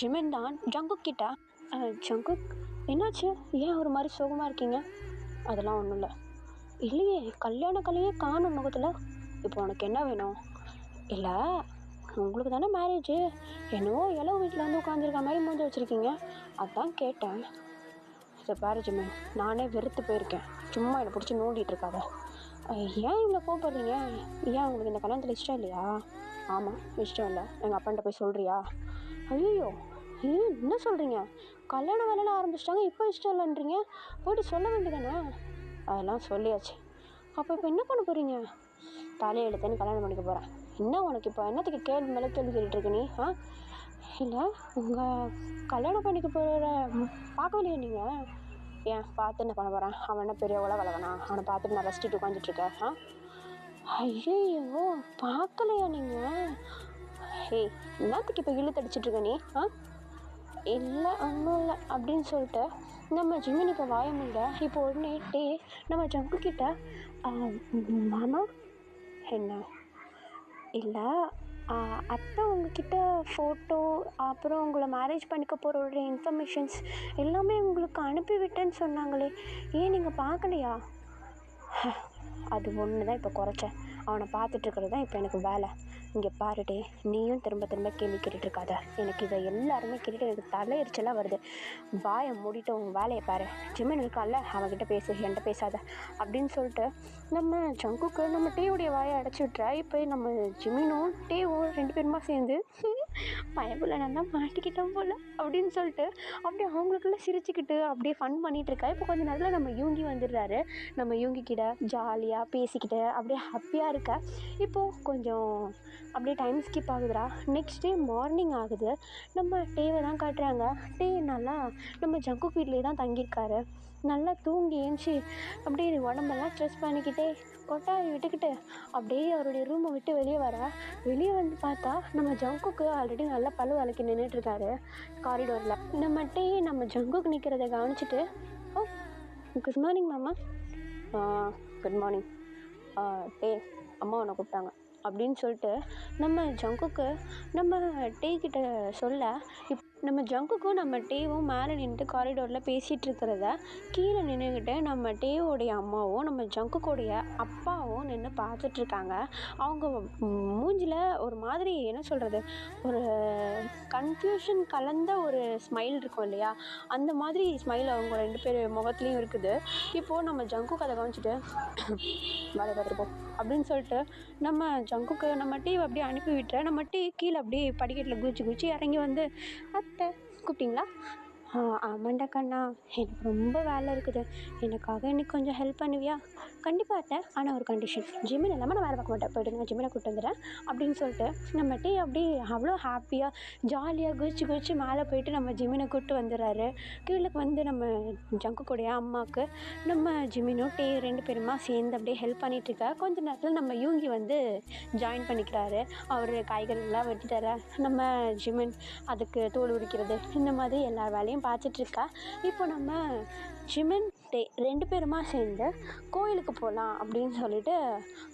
A: ஜிமின் தான் ஜங்குக் கிட்ட, ஜங்குக் என்னாச்சு, ஏன் ஒரு மாதிரி சோகமாக இருக்கீங்க? அதெல்லாம் ஒன்றும் இல்லை. இல்லையே கல்யாண கலையே காணும் முகத்தில், இப்போ உனக்கு என்ன வேணும்? இல்லை உங்களுக்கு தானே மேரேஜு, என்னவோ இளவு வீட்டில் வந்து உட்காந்துருக்க மாதிரி மூஞ்சி வச்சுருக்கீங்க, அதான் கேட்டேன். இதை பாரு ஜிமின், நானே வெறுத்து போயிருக்கேன், சும்மா என்னை பிடிச்சி நோண்டிகிட்டு இருக்காத. ஏன் இவ்வளோ கோவப்படுறீங்க? ஏன் உங்களுக்கு இந்த கல்யாணத்தில் இஷ்டம் இல்லையா? ஆமாம் இஷ்டம் இல்லை. எங்கள் அப்பான்ட்ட போய் சொல்கிறியா? ஐயோ என்ன சொல்கிறீங்க? கல்யாண வேலைலாம் ஆரம்பிச்சிட்டாங்க, இப்போ இஷ்டம் இல்லைன்றீங்க, போய்ட்டு சொல்ல வேண்டியதானே? அதெல்லாம் சொல்லியாச்சு. இப்போ என்ன பண்ண போகிறீங்க? தலையை எழுத்தேன்னு கல்யாணம் பண்ணிக்க போகிறேன். என்ன உனக்கு இப்போ என்னத்துக்கு கேள்வி மேலே கேள்வி கேட்டுட்ருக்கு நீ? இல்லை உங்கள் கல்யாணம் பண்ணிக்க போகிற பார்க்கலையே நீங்கள்? ஏன் பார்த்து என்ன பண்ண போகிறேன்? அவன் என்ன பெரிய உலகளவனா? அவனை பார்த்துட்டு நான் ரசிச்சுட்டு உட்காந்துட்ருக்கேன். ஐயோ பார்க்கலையா நீங்கள்? ஏய் என்னத்துக்கு இப்போ இழுத்து அடிச்சிட்ருக்க நீ? இல்லை ஒன்றும் இல்லை அப்படின்னு சொல்லிட்டு நம்ம ஜிமின் இப்போ வாய முடியல. இப்போ உடனே டே நம்ம ஜங்கு கிட்ட, மாமா என்ன? இல்லை அத்தை உங்ககிட்ட ஃபோட்டோ அப்புறம் உங்களை மேரேஜ் பண்ணிக்க போகிறோட இன்ஃபர்மேஷன்ஸ் எல்லாமே உங்களுக்கு அனுப்பிவிட்டேன்னு சொன்னாங்களே, ஏன் நீங்கள் பார்க்கலையா? அது ஒன்று தான் இப்போ குறைச்சேன், அவனை பார்த்துட்ருக்கிறது தான் இப்போ எனக்கு வேலை. இங்கே பாருடே, நீயும் திரும்ப திரும்ப கேள்வி கேட்டுட்ருக்காத, எனக்கு இதை எல்லாருமே கேட்டுட்டு எனக்கு தலையெரிச்சலாக வருது. வாயை மூடிட்டு உன் வேலையை பாரு, ஜிமின் இருக்கான்ல அவன்கிட்ட பேசு, என்கிட்ட பேசாத அப்படின்னு சொல்லிட்டு நம்ம ஜங்குக்கு நம்ம டேவுடைய வாயை அடைச்சி விட்றா. இப்போ நம்ம ஜிமினும் டேவும் 2 பேருமா சேர்ந்து பயப்புல நல்லா மாட்டிக்கிட்டோம் போல் அப்படின்னு சொல்லிட்டு அப்படியே அவங்களுக்குள்ள சிரிச்சுக்கிட்டு அப்படியே ஃபன் பண்ணிகிட்ருக்கா. இப்போ கொஞ்சம் நேரத்தில் நம்ம யூங்கி வந்துடுறாரு. நம்ம யூங்கி கிட்ட ஜாலியாக பேசிக்கிட்டு அப்படியே ஹாப்பியாக இருக்கா. இப்போது கொஞ்சம் அப்படியே டைம் ஸ்கிப் ஆகுதுடா. நெக்ஸ்ட் டே மார்னிங் ஆகுது. நம்ம டேவை தான் காட்டுறாங்க. டே நல்லா நம்ம ஜங்குக் வீட்லேயே தான் தங்கியிருக்காரு. நல்லா தூங்கி ஏஞ்சி அப்படியே உடம்பெல்லாம் ஸ்ட்ரெஸ் பண்ணிக்கிட்டே கொட்டாவி விட்டுக்கிட்டு அப்படியே அவருடைய ரூமை விட்டு வெளியே வந்து பார்த்தா நம்ம ஜங்குக்கு ஆல்ரெடி நல்லா பழு வளைக்கி நின்றுட்டுருக்காரு காரிடோரில். நம்ம டே நம்ம ஜங்குக்கு நிற்கிறத கவனிச்சிட்டு, ஓ குட் மார்னிங் மாமா. Good morning. டே அம்மா உன்னை கூப்பிட்டாங்க அப்படின்னு சொல்லிட்டு நம்ம ஜங்குக்கு நம்ம டே கிட்ட சொல்ல, நம்ம ஜங்குக்கும் நம்ம டேவும் மேலே நின்றுட்டு காரிடோரில் பேசிகிட்டு இருக்கிறத கீழே நின்றுக்கிட்டு நம்ம டேவோடைய அம்மாவும் நம்ம ஜங்குக்கோடைய அப்பாவும் நின்று பார்த்துட்ருக்காங்க. அவங்க மூஞ்சில் ஒரு மாதிரி என்ன சொல்கிறது, ஒரு கன்ஃபியூஷன் கலந்த ஒரு ஸ்மைல் இருக்கும் இல்லையா, அந்த மாதிரி ஸ்மைல் அவங்க 2 பேர் முகத்துலேயும் இருக்குது. இப்போது நம்ம ஜங்குக்கு அதை கவனிச்சிட்டு வேலை பார்த்துருப்போம் அப்படின்னு சொல்லிட்டு நம்ம ஜங்குக்கு நம்ம டீவை அப்படியே அனுப்பி விட்டுற. நம்ம டீ கீழே அப்படியே படிக்கட்டில் குதிச்சு இறங்கி வந்து, அத்தை கூப்பிட்டிங்களா? ஆமாண்டா கண்ணா, எனக்கு ரொம்ப வேலை இருக்குது. எனக்காக இன்னைக்கு கொஞ்சம் ஹெல்ப் பண்ணுவியா? கண்டிப்பாக அத்தை. ஆனால் ஒரு கண்டிஷன். ஜிமின் இல்லாமல் நான் வேலை பார்க்க மாட்டேன். போயிட்டு நான் ஜிமினை கூப்பிட்டு வந்துடுறேன் அப்படின்னு சொல்லிட்டு நம்ம டீ அப்படியே அவ்வளோ ஹாப்பியாக ஜாலியாக குதிச்சு குதிச்சு மேலே போயிட்டு நம்ம ஜிமினை கூப்பிட்டு வந்துடுறாரு. கீழே வந்து நம்ம ஜங்குக்குடைய அம்மாவுக்கு நம்ம ஜிமினும் டீ 2 பேருமா சேர்ந்து அப்படியே ஹெல்ப் பண்ணிகிட்ருக்கா. கொஞ்ச நேரத்தில் நம்ம யூங்கி வந்து ஜாயின் பண்ணிக்கிறாரு. அவர் காய்கறிலாம் வெட்டி தர நம்ம ஜிமின் அதுக்கு தோல் உரிக்கிறது இந்த மாதிரி எல்லா வேலையும் பார்த்துட்ருக்கா. இப்போ நம்ம ஜிமின் டே 2 பேருமா சேர்ந்து கோயிலுக்கு போகலாம் அப்படின்னு சொல்லிட்டு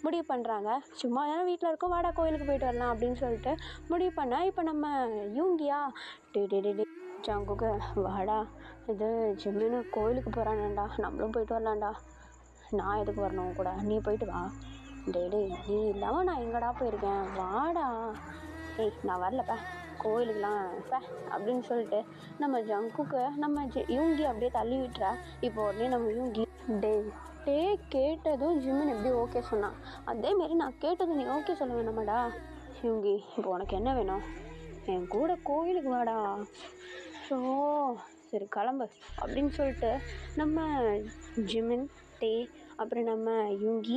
A: முடிவு பண்ணுறாங்க. சும்மா தானே வீட்டில் இருக்கோம், வாடா கோயிலுக்கு போயிட்டு வரலாம் அப்படின்னு சொல்லிட்டு முடிவு பண்ணால் இப்போ நம்ம யூங்கியா டே டே டே டே ஜங்குக்கு வாடா, இது ஜிமின்னு கோயிலுக்கு போகிறானேண்டா, நம்மளும் போயிட்டு வரலாம்டா. நான் எதுக்கு வரணும் கூட, நீ போயிட்டு வா. டேடே நீ இல்லாமல் நான் எங்கடா போயிருக்கேன், வாடா. ஏய் நான் வரலப்பா கோயிலுக்கெலாம் அப்படின்னு சொல்லிட்டு நம்ம ஜங்குக்கு நம்ம யூங்கி அப்படியே தள்ளி விட்டுறா. இப்போ உடனே நம்ம யூங்கி டே டே கேட்டதும் ஜிமின் எப்படி ஓகே சொன்னான், அதேமாரி நான் கேட்டதும் நீ ஓகே சொல்ல வேணாமாடா. யூங்கி இப்போ உனக்கு என்ன வேணும், என் கூட கோயிலுக்கு வாடா. ஸோ சரி கிளம்பு அப்படின்னு சொல்லிட்டு நம்ம ஜிமின் டே அப்புறம் நம்ம யூங்கி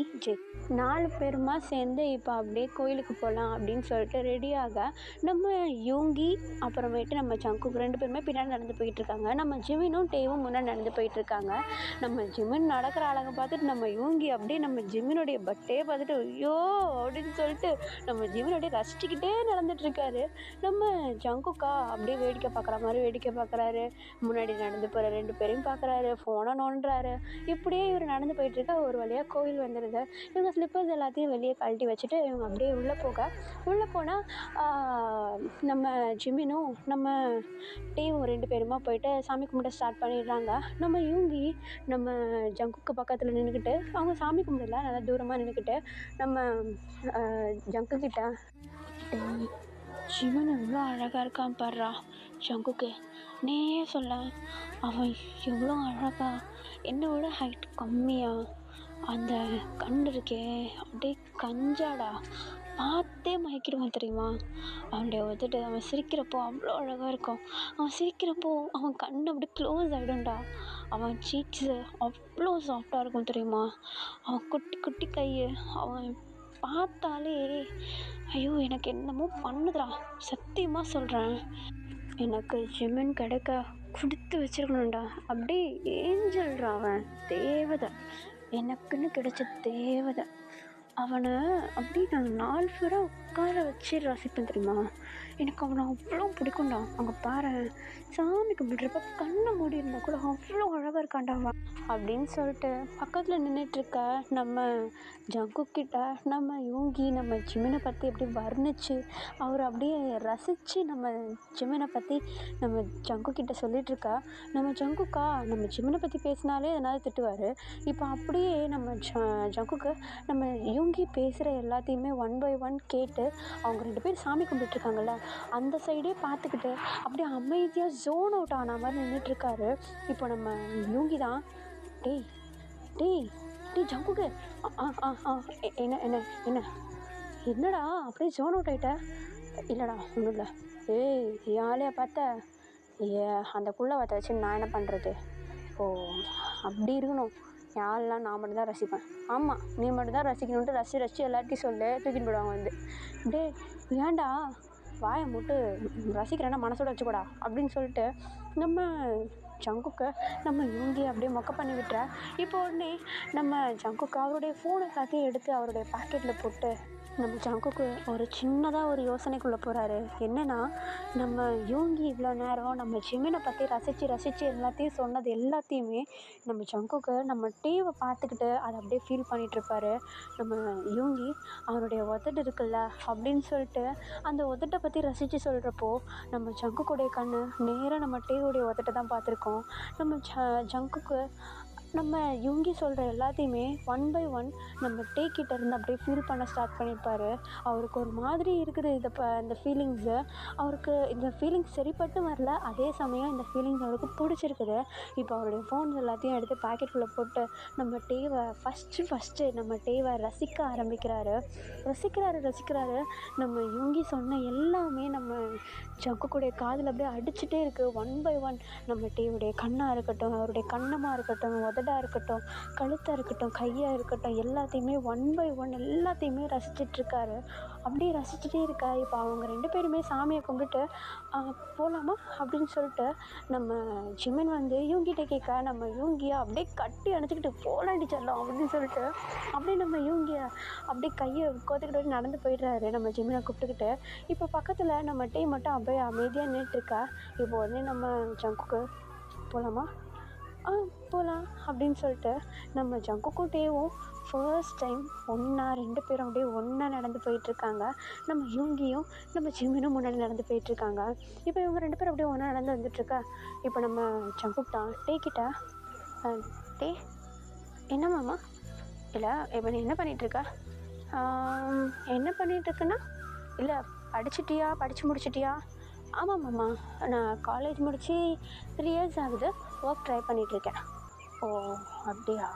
A: 4 பேருமா சேர்ந்து இப்போ அப்படியே கோயிலுக்கு போகலாம் அப்படின்னு சொல்லிட்டு ரெடியாக நம்ம யூங்கி அப்புறமேட்டு நம்ம ஜங்குக்கு 2 பேருமே பின்னாடி நடந்து போயிட்டுருக்காங்க. நம்ம ஜிமினும் டேவும் முன்னாடி நடந்து போயிட்டுருக்காங்க. நம்ம ஜிமின் நடக்கிற அழகை பார்த்துட்டு நம்ம யூங்கி அப்படியே நம்ம ஜிமினுடைய பட்டே பார்த்துட்டு ஐயோ அப்படின்னு சொல்லிட்டு நம்ம ஜிமினுடைய ரசிச்சுக்கிட்டே நடந்துட்டுருக்காரு. நம்ம ஜங்குக்கா அப்படியே வேடிக்கை பார்க்குற மாதிரி வேடிக்கை பார்க்குறாரு. முன்னாடி நடந்து போகிற 2 பேரையும் பார்க்குறாரு, ஃபோனை நோண்டுறாரு. இப்படியே இவர் நடந்து போயிட்டுருக்க ஒரு வழியாக கோயில் வந்துடுது. இவங்க ஸ்லிப்பர்ஸ் எல்லாத்தையும் வெளியே கழட்டி வச்சுட்டு இவங்க அப்படியே உள்ளே போனால் நம்ம ஜிமினும் நம்ம டீவும் 2 பேருமா போயிட்டு சாமி கும்பிட ஸ்டார்ட் பண்ணிடுறாங்க. நம்ம யூங்கி நம்ம ஜங்குக்கு பக்கத்தில் நின்றுக்கிட்டு அவங்க சாமி கும்பிடல, நல்லா தூரமாக நின்றுக்கிட்டு நம்ம ஜங்குக்கிட்ட ஜிமின் எவ்வளோ அழகாக இருக்கான் பாடுறா ஜங்குக்கு, நீயே சொல்ல அவன் எவ்வளோ அழகா, என்னை விட ஹைட் கம்மியா, அந்த கண் இருக்கே அப்படியே கஞ்சாடா, பார்த்தே மயக்கிடுவான் தெரியுமா. அவனுடைய வந்துட்டு அவன் சிரிக்கிறப்போ அவ்வளோ அழகாக இருக்கும். அவன் சிரிக்கிறப்போ அவன் கண் அப்படியே க்ளோஸ் ஆகிடும்டா. அவன் சீக்ஸு அவ்வளோ சாஃப்டாக இருக்கும் தெரியுமா. அவன் குட்டி குட்டி கை, அவன் பார்த்தாலே ஐயோ எனக்கு என்னமோ பண்ணுதுடா, சத்தியமாக சொல்கிறேன். எனக்கு ஜிமின் கிடைக்க கொடுத்து வச்சிருக்கணும்டா. அப்படியே ஏஞ்சல்டா, அவன் தேவதை, எனக்குன்னு கிடைச்ச தேவதை. அவனை அப்படி நான் 4 பேராக உட்கார வச்சு ரசிப்பேன் தெரியுமா. எனக்கு அவனை அவ்வளோ பிடிக்கும்டா. அங்கே பாரு, சாமி கும்பிட்றப்ப கண்ணை மூடி இருந்தால் கூட அவ்வளோ அழகாக இருக்காண்டா அவன் அப்படின்னு சொல்லிட்டு பக்கத்தில் நின்றுட்டுருக்க நம்ம ஜங்குக்கிட்ட நம்ம யூங்கி நம்ம ஜிமினை பற்றி எப்படி வர்ணித்து அவர் அப்படியே ரசித்து நம்ம ஜிமினை பற்றி நம்ம ஜங்குக்கிட்ட சொல்லிகிட்ருக்கா. நம்ம ஜங்குக்கா நம்ம ஜிமினை பற்றி பேசினாலே எதனால திட்டுவார். இப்போ அப்படியே நம்ம ஜங்குக்கு நம்ம யூங்கி பேசுகிற எல்லாத்தையுமே 1 by 1 கேட்டு அவங்க 2 பேர் சாமி கும்பிட்டுருக்காங்கல்ல அந்த சைடே பார்த்துக்கிட்டு அப்படியே அமைதியாக ஜோன் அவுட் ஆன மாதிரி நின்றுட்டுருக்காரு. இப்போ நம்ம யூங்கி தான் டேய் டேய் டேய் ஜங்குக்கு என்ன என்ன என்ன என்னடா அப்படியே ஜோன் அவுட் ஆகிட்ட. இல்லைடா ஒன்றும் இல்லை. ஏய் யாழையா பார்த்த அந்த குள்ளை வார்த்தை வச்சு நான் என்ன பண்ணுறது. ஓ அப்படி இருக்கணும், யாரெல்லாம் நான் மட்டும்தான் ரசிப்பேன். ஆமாம் நீ மட்டும்தான் ரசிக்கணுன்ட்டு ரசித்து எல்லாத்தையும் சொல்லு, தூக்கிட்டு போயிடுவாங்க வந்து. டே ஏன்டா வாயை மூட்டு ரசிக்கிறேன்னா மனசோட வச்சுக்கூடா அப்படின்னு சொல்லிட்டு நம்ம ஜங்குக்கு நம்ம யூங்கி அப்படியே மொக்க பண்ணி விட்டுற. இப்போ உடனே நம்ம ஜங்குக்கு அவருடைய ஃபோன் எல்லாத்தையும் எடுத்து அவருடைய பாக்கெட்டில் போட்டு நம்ம ஜங்குக்கு ஒரு சின்னதாக ஒரு யோசனைக்குள்ளே போகிறாரு. என்னென்னா நம்ம யூங்கி இவ்வளோ நேரம் நம்ம ஜிமினை பற்றி ரசித்து எல்லாத்தையும் சொன்னது எல்லாத்தையுமே நம்ம ஜங்குக்கு நம்ம டிவியை பார்த்துக்கிட்டு அதை அப்படியே ஃபீல் பண்ணிகிட்ருப்பாரு. நம்ம யூங்கி அவனுடைய உதடு இருக்குல்ல அப்படின்னு சொல்லிட்டு அந்த உதட்டை பற்றி ரசித்து சொல்கிறப்போ நம்ம ஜங்குக்குடைய கண் நேராக நம்ம டிவியுடைய உதட்டை தான் பார்த்துருக்கோம். நம்ம ஜங்குக்கு நம்ம யூங்கி சொல்கிற எல்லாத்தையுமே 1 by 1 நம்ம டேக்கிட்ட இருந்து அப்படியே ஃபீல் பண்ண ஸ்டார்ட் பண்ணியிருப்பார். அவருக்கு ஒரு மாதிரி இருக்குது இந்த ஃபீலிங்ஸு. அவருக்கு இந்த ஃபீலிங்ஸ் சரிப்பட்டு வரல, அதே சமயம் இந்த ஃபீலிங்ஸ் அவருக்கு பிடிச்சிருக்குது. இப்போ அவருடைய ஃபோன்ஸ் எல்லாத்தையும் எடுத்து பாக்கெட்டுக்குள்ளே போட்டு நம்ம டேவை ஃபஸ்ட்டு நம்ம டேவை ரசிக்க ஆரம்பிக்கிறாரு. ரசிக்கிறாரு நம்ம யூங்கி சொன்ன எல்லாமே நம்ம ஜங்குக்குடைய காதில் அப்படியே அடிச்சுட்டே இருக்குது. ஒன் பை ஒன் நம்ம டேவுடைய கண்ணாக இருக்கட்டும், அவருடைய கன்னமாக இருக்கட்டும், உதடாக இருக்கட்டும், கழுத்தாக இருக்கட்டும், கையாக இருக்கட்டும், எல்லாத்தையுமே ஒன் பை ஒன் எல்லாத்தையுமே ரசிச்சிட்ருக்காரு. அப்படியே ரசிச்சுட்டே இருக்கா. இப்போ அவங்க 2 பேருமே சாமியை கும்பிட்டு போகலாமா அப்படின்னு சொல்லிட்டு நம்ம ஜிமின் வந்து யூங்கிட்ட கேட்க, நம்ம யூங்கியை அப்படியே கட்டி அணைச்சிக்கிட்டு போலாண்டி செல்லம் அப்படின்னு சொல்லிட்டு அப்படியே நம்ம யூங்கியை அப்படியே கையை கோத்துக்கிட்டு நடந்து போயிடுறாரு நம்ம ஜிமினை கூப்பிட்டுக்கிட்டு. இப்போ பக்கத்தில் நம்ம டீ மட்டும் அப்படியே அமைதியாக நின்றுட்டுருக்கா. இப்போ வந்து நம்ம ஜங்குக்கு போகலாமா, போகலாம் அப்படின்னு சொல்லிட்டு நம்ம ஜங்குக்கும் டேவும் ஃபர்ஸ்ட் டைம் ஒன்றா 2 பேரும் அப்படியே ஒன்றா நடந்து போயிட்டுருக்காங்க. நம்ம யூங்கியும் நம்ம ஜிமினும் முன்னாடி நடந்து போயிட்டுருக்காங்க. இப்போ இவங்க 2 பேரும் அப்படியே ஒன்றா நடந்து வந்துட்டுருக்கா. இப்போ நம்ம ஜங்குக்தான் டே கிட்ட, டே என்ன மாமா, இல்லை இப்போ நீ என்ன பண்ணிகிட்ருக்க? என்ன பண்ணிகிட்ருக்குன்னா, இல்லை படிச்சிட்டியா, படித்து முடிச்சிட்டியா? ஆமாம் மாமா, நான் காலேஜ் முடித்து 3 இயர்ஸ் ஆகுது, ஒர்க் ட்ரை பண்ணிகிட்ருக்கேன். ஓ அப்படியா,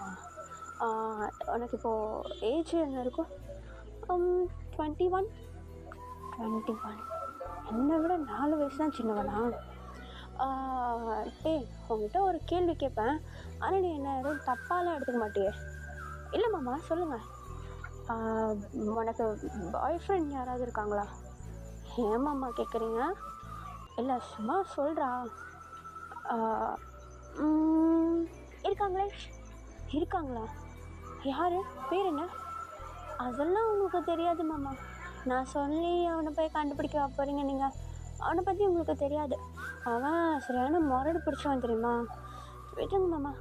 A: உனக்கு இப்போது ஏஜ் என்ன இருக்கும்? 21. என்னை விட 4 வயசு தான் சின்னவனா? உங்கள்கிட்ட ஒரு கேள்வி கேட்பேன், ஆனால் நீ என்ன எதுவும் தப்பாலாம் எடுத்துக்க மாட்டியே? இல்லை மாமா சொல்லுங்கள். உனக்கு பாய் ஃப்ரெண்ட் யாராவது இருக்காங்களா? ஏன் மாமா கேட்குறீங்க? இல்லை சும்மா சொல்கிறா. இருக்காங்களா? யார், பேர் என்ன? அதெல்லாம் உங்களுக்கு தெரியாது மாமா. நான் சொல்லி அவனை போய் கண்டுபிடிக்க போகிறீங்க நீங்கள். அவனை பற்றி உங்களுக்கு தெரியாது. அவன் சரியான முரடு பிடிச்சவன் தெரியுமா? விட்டுங்க மாமா.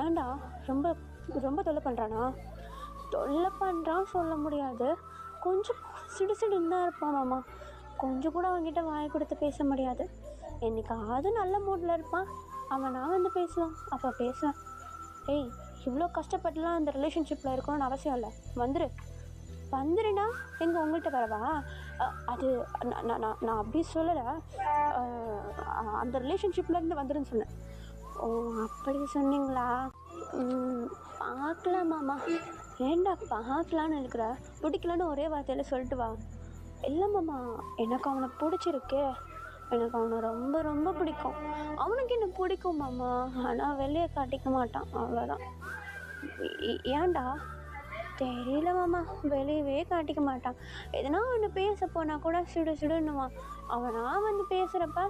A: ஏன்டா ரொம்ப ரொம்ப தொல்லை பண்ணுறானா? தொல்லை பண்ணுறான்னு சொல்ல முடியாது, கொஞ்சம் சிடுசிடுன்னு தான் இருப்பான் மாமா. கொஞ்சம் கூட அவன்கிட்ட வாய் கொடுத்து பேச முடியாது. என்னைக்காவது நல்ல மூடில் இருப்பான், நான் வந்து பேசுவான், அப்போ பேசுவேன். இவ்வளோ கஷ்டப்பட்டுலாம் அந்த ரிலேஷன்ஷிப்பில் இருக்கணும்னு அவசியம் இல்லை, வந்துடுனா எங்கே உங்கள்கிட்ட வரவா? அது நான் அப்படி சொல்லலை, அந்த ரிலேஷன்ஷிப்லேருந்து வந்துடுன்னு சொன்னேன். ஓ அப்படி சொன்னீங்களா? பார்க்கலாம் மாமா. ஏண்டா பார்க்கலான்னு இருக்கிற, பிடிக்கலன்னு ஒரே வார்த்தையில் சொல்லிட்டு வா. இல்லை மாமா, எனக்கு அவனை பிடிச்சிருக்கே, எனக்கு அவனை ரொம்ப ரொம்ப பிடிக்கும். அவனுக்கு என்ன பிடிக்கும் மாமா, ஆனால் வெளியே காட்டிக்க மாட்டான், அவ்வளோதான். ஏன்டா? தெரியல மாமா, வெளியவே காட்டிக்க மாட்டான். எதனா ஒன்று பேச போனால் கூட சுடுன்னுவான். அவனா வந்து பேசுகிறப்ப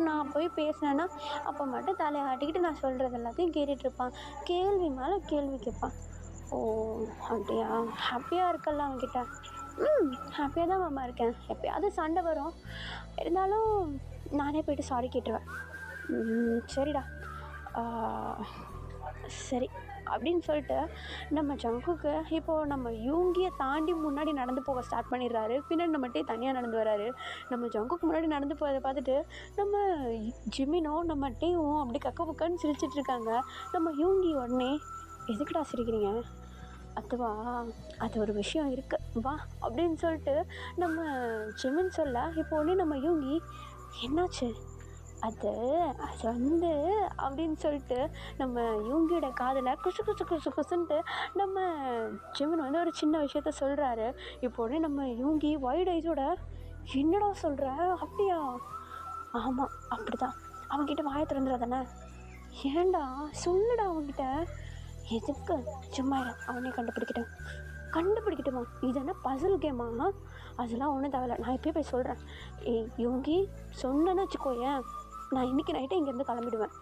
A: நான் போய் பேசினேன்னா அப்போ மட்டும் தலையை ஆட்டிக்கிட்டு நான் சொல்கிறது எல்லாத்தையும் கேட்டுட்ருப்பான். கேள்வி மேலே கேள்வி கேட்பான். ஓ அப்படியா, ஹாப்பியாக இருக்கல அவன்கிட்ட? ஹாப்பியாக தான் மாமா இருக்கேன். எப்போயாவது சண்டை வரும், இருந்தாலும் நானே போய்ட்டு சாரி கேட்டுருவேன். சரிடா, சரி அப்படின்னு சொல்லிட்டு நம்ம ஜங்குக்கு இப்போது நம்ம யூங்கியை தாண்டி முன்னாடி நடந்து போக ஸ்டார்ட் பண்ணிடுறாரு. பின்னாடி நம்மகிட்டே தனியாக நடந்து வராரு. நம்ம ஜங்குக்கு முன்னாடி நடந்து போகிறத பார்த்துட்டு நம்ம ஜிமினும் நம்ம டேவும் அப்படி கக்க பக்கன்னு சிரிச்சிட்ருக்காங்க. நம்ம யூங்கி உடனே, எதுக்குடா சிரிக்கிறீங்க? அதுவா, அது ஒரு விஷயம் இருக்குது வா அப்படின்னு சொல்லிட்டு நம்ம ஜிமின் சொல்ல, இப்போ ஒன்று நம்ம யூங்கி, என்னாச்சு? அது வந்து அப்படின்னு சொல்லிட்டு நம்ம யூங்கியோட காதில் குசுன்ட்டு நம்ம ஜிமின் வந்து ஒரு சின்ன விஷயத்த சொல்கிறாரு. இப்போ உடனே நம்ம யூங்கி வைட் ஐஸோட, என்னடா சொல்கிற? அப்படியா? ஆமாம் அப்படிதான். அவன்கிட்ட வாயை திறந்துடாதானே? ஏண்டா சொல்லுடா அவன்கிட்ட. எதுக்கு? சும்மா அவனே கண்டுபிடிக்கட்டுமா? இது என்ன பசில் கேமா? அதெல்லாம் ஒன்றும் தேவையில்ல, நான் இப்போயே போய் சொல்கிறேன். யூங்கி சொன்னேன்னு வச்சுக்கோயேன், நான் இன்றைக்கி நைட்டே இங்கேருந்து கிளம்பிடுவேன்.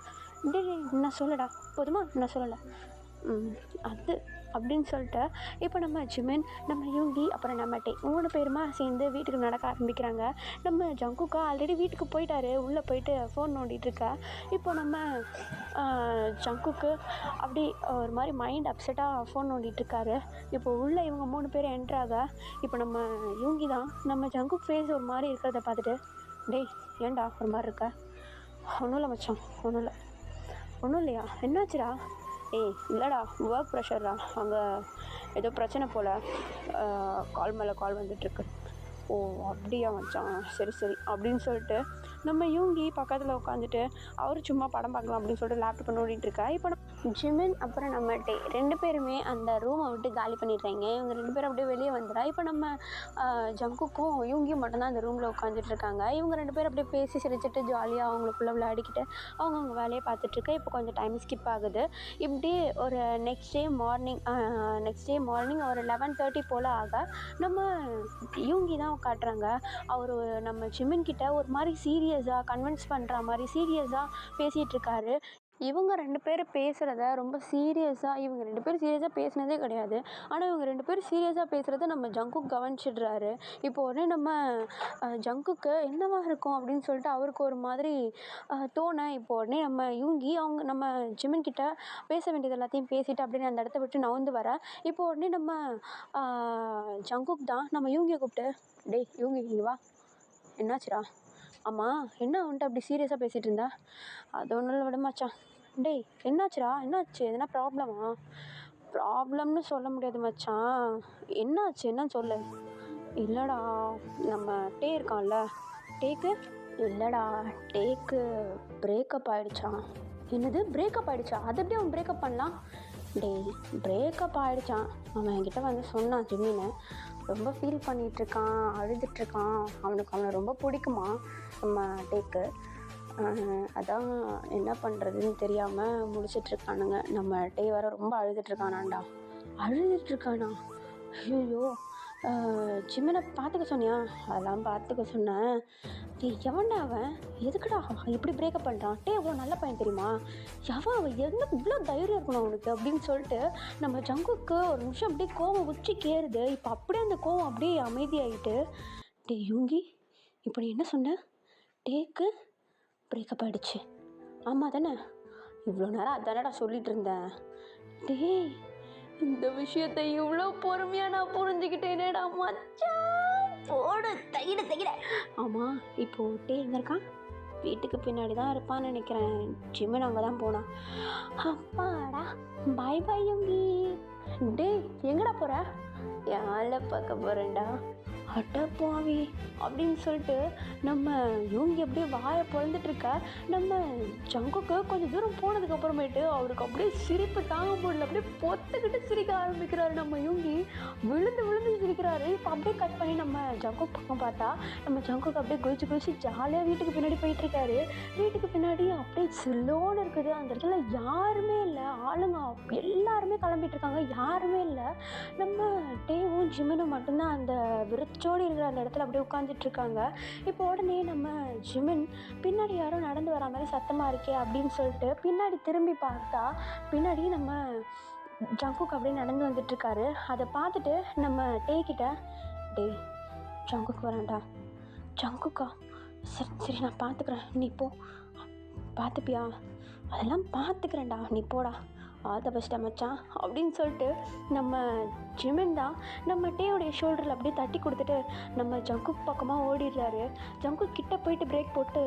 A: நான் சொல்லடா, போதுமா? நான் சொல்லலை. அது அப்படின்னு சொல்லிட்டு இப்போ நம்ம ஜிமின், நம்ம யூங்கி, அப்புறம் நம்ம டே 3 பேருமா சேர்ந்து வீட்டுக்கு நடக்க ஆரம்பிக்கிறாங்க. நம்ம ஜங்குக்கா ஆல்ரெடி வீட்டுக்கு போயிட்டாரு, உள்ளே போயிட்டு ஃபோன் நோண்டிகிட்ருக்கா. இப்போ நம்ம ஜங்குக்கு அப்படி ஒரு மாதிரி மைண்ட் அப்செட்டாக ஃபோன் நோண்டிகிட்ருக்காரு. இப்போ உள்ளே இவங்க 3 பேர் என்ட்ராக, இப்போ நம்ம யூங்கி தான் நம்ம ஜங்குக் ஃபேஸ் ஒரு மாதிரி இருக்கிறத பார்த்துட்டு, டேய் ஏண்டா ஒரு மாதிரி இருக்க? ஒன்றும் இல்லை மச்சான், ஒன்றும் இல்லையா? என்னாச்சுடா? இல்லைடா, ஒர்க் ப்ரெஷர்டா, அங்கே ஏதோ பிரச்சனை போல், கால் மேலே கால் வந்துட்டுருக்கு. ஓ அப்படியா மச்சான், சரி அப்படின்னு சொல்லிட்டு நம்ம யூங்கி பக்கத்தில் உட்காந்துட்டு அவர் சும்மா படம் பார்க்கலாம் அப்படின்னு சொல்லிட்டு லேப்டாப் நோண்டிகிட்ருக்கா. இப்போ ஜிமின் அப்புறம் நம்ம டே 2 பேருமே அந்த ரூமை விட்டு காலி பண்ணிடுறாங்க. இவங்க 2 பேரும் அப்படியே வெளியே வந்துடுறா. இப்போ நம்ம ஜங்குக்கும் யூங்கியும் மட்டும்தான் அந்த ரூமில் உட்காந்துட்ருக்காங்க. இவங்க 2 பேரும் அப்படியே பேசி சிரிச்சுட்டு ஜாலியாக அவங்களுக்குள்ளே விளையாடிக்கிட்டு அவங்கவுங்க வேலையை பார்த்துட்ருக்க. இப்போ கொஞ்சம் டைம் ஸ்கிப் ஆகுது. இப்படி ஒரு நெக்ஸ்ட் டே மார்னிங் ஒரு 11:30 போல் ஆக நம்ம யூங்கி தான் காட்டுறாங்க. அவர் நம்ம ஜிமின் கிட்ட ஒரு மாதிரி சீரியஸாக கன்வின்ஸ் பண்ணுற மாதிரி சீரியஸாக பேசிகிட்ருக்காரு. இவங்க 2 பேரும் பேசுகிறத ரொம்ப சீரியஸாக இவங்க 2 பேரும் சீரியஸாக பேசினதே கிடையாது. ஆனால் இவங்க 2 பேரும் சீரியஸாக பேசுகிறத நம்ம ஜங்குக் கவனிச்சிடுறாரு. இப்போ உடனே நம்ம ஜங்குக்கு என்னவா இருக்கும் அப்படின்னு சொல்லிட்டு அவருக்கு ஒரு மாதிரி தோண, இப்போ உடனே நம்ம யூங்கி நம்ம ஜிமின் கிட்ட பேச வேண்டியது எல்லாத்தையும் பேசிட்டு அப்படின்னு அந்த இடத்த விட்டு நவுந்து வர, இப்போ உடனே நம்ம ஜங்குக் தான் நம்ம யூங்கியை கூப்பிட்டு, டேய் யூங்கி இங்கே வா, என்னாச்சுடா? ஆமாம் என்ன வந்துட்டு அப்படி சீரியஸாக பேசிகிட்டு இருந்தா? அது ஒன்றும் இல்லை விட மச்சான். டேய் என்னாச்சுடா? என்னாச்சு? எதனா ப்ராப்ளமா? ப்ராப்ளம்னு சொல்ல முடியாது மச்சான். என்னாச்சு? என்னன்னு சொல்லு. இல்லைடா, நம்ம டே இருக்கான்ல, டேக்கு இல்லைடா, டேக்கு பிரேக்கப் ஆகிடுச்சான். என்னது பிரேக்கப் ஆகிடுச்சா? அது எப்படி அவன் பிரேக்கப் பண்ணலாம்? டேய் பிரேக்கப் ஆகிடுச்சான். அவன் என்கிட்ட வந்து சொன்னான். ஜிமின்னு ரொம்ப ஃபீல் பண்ணிகிட்ருக்கான், அழுதுட்ருக்கான். அவனை ரொம்ப பிடிக்குமா நம்ம டேக்கு. அதான் என்ன பண்ணுறதுன்னு தெரியாமல் முழிச்சிட்ருக்கானுங்க. நம்ம டே வர ரொம்ப அழுதுட்ருக்கானாண்டா. அழுதுட்ருக்கானா? ஐயோ, ஜிமினை பார்த்துக்க சொன்னியா? அதெல்லாம் பார்த்துக்க சொன்னேன். எவன்டா அவன்? எதுக்குடா எப்படி பிரேக்கப் பண்ணுறான்? டே அவ்வளோ நல்ல பையன் தெரியுமா? அவன் என்ன இவ்வளோ தைரியம் இருக்கணும் அவனுக்கு அப்படின்னு சொல்லிட்டு நம்ம ஜங்குக்கு ஒரு நிமிஷம் அப்படியே கோவம் உச்சிக்கு ஏறுது. இப்போ அப்படியே அந்த கோவம் அப்படியே அமைதியாகிட்டு, டே யூங்கி இப்போ நீ என்ன சொன்ன? டேக்கு பிரேக்கப் ஆகிடுச்சு ஆமாம் தானே? இவ்வளோ நேரம் அதானடா சொல்லிகிட்டு இருந்தேன். டேய் இந்த விஷயத்தை இவ்வளோ பொறுமையாக நான் புரிஞ்சுக்கிட்டேனேடா மச்சான். போடு தையிட. ஆமாம் இப்போது டே எங்கே இருக்கான்? வீட்டுக்கு பின்னாடி தான் இருப்பான்னு நினைக்கிறேன். ஜிமின் அங்கே தான் போனான். அப்பாடா, பாய் பாய் யூங்கி. டே எங்கடா போகிற? யாரை பார்க்க போகிறேன்டா. அட்டப்பாவி அப்படின்னு சொல்லிட்டு நம்ம யூங்கி அப்படியே வாயை பொழந்துட்டுருக்க. நம்ம ஜங்குக்கு கொஞ்சம் தூரம் போனதுக்கப்புறமேட்டு அவருக்கு அப்படியே சிரிப்பு தாங்க முடியல. அப்படியே பொத்துக்கிட்டு சிரிக்க ஆரம்பிக்கிறாரு நம்ம யூங்கி. விழுந்து சிரிக்கிறாரு. இப்போ அப்படியே கட் பண்ணி நம்ம ஜங்குக் பக்கம் பார்த்தா நம்ம ஜங்குக்கு அப்படியே குதிச்சு ஜாலியாக வீட்டுக்கு பின்னாடி போயிட்டுருக்காரு. வீட்டுக்கு பின்னாடி அப்படியே சில்லோன்னு இருக்குது. அந்த இடத்துல யாருமே இல்லை. ஆளுங்க எல்லாருமே கிளம்பிட்டு இருக்காங்க. யாருமே இல்லை. நம்ம டேவும் ஜிமினும் மட்டும்தான் அந்த விருச்சோடு இருக்கிற அந்த இடத்துல அப்படியே உட்காந்துட்ருக்காங்க. இப்போ உடனே நம்ம ஜிமின் பின்னாடி யாரும் நடந்து வர மாதிரி சத்தமாக இருக்கே அப்படின்னு சொல்லிட்டு பின்னாடி திரும்பி பார்த்தா பின்னாடி நம்ம ஜங்குக் அப்படியே நடந்து வந்துட்டுருக்காரு. அதை பார்த்துட்டு நம்ம டேக்கிட்ட, டேய் ஜங்குக் வரான்டா. ஜங்குக்கா? சரி நான் பார்த்துக்குறேன், நீ போ. பார்த்துப்பியா? அதெல்லாம் பார்த்துக்கிறேன்டா, நீ போடா. ஆத ஃபஸ்ட்டா மச்சான் அப்படின்னு சொல்லிட்டு நம்ம ஜிமின் தான் நம்ம டேயோடைய ஷோல்டரில் அப்படியே தட்டி கொடுத்துட்டு நம்ம ஜங்குக் பக்கமாக ஓடிடுறாரு. ஜங்குக் கிட்ட போயிட்டு பிரேக் போட்டு,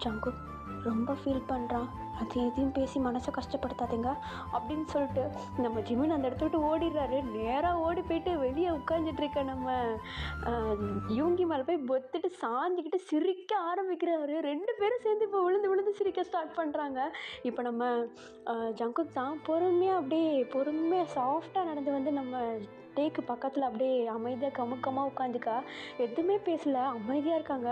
A: ஜங்குக் ரொம்ப ஃபீல் பண்ணுறான், அது எதையும் பேசி மனசை கஷ்டப்படுத்தாதீங்க அப்படின்னு சொல்லிட்டு நம்ம ஜிமின் அந்த இடத்த விட்டு ஓடிடுறாரு. நேராக ஓடி போயிட்டு வெளியே உட்காந்துட்ருக்க நம்ம யூங்கி மேலே போய் பொத்துட்டு சாஞ்சிக்கிட்டு சிரிக்க ஆரம்பிக்கிறாரு. 2 பேரும் சேர்ந்து இப்போ விழுந்து சிரிக்க ஸ்டார்ட் பண்ணுறாங்க. இப்போ நம்ம ஜங்குக் தான் பொறுமையாக சாஃப்டாக நடந்து வந்து நம்ம டேக்கு பக்கத்தில் அப்படியே அமைதியாக கமுக்கமாக உட்காந்துக்கா. எதுவுமே பேசலை, அமைதியாக இருக்காங்க.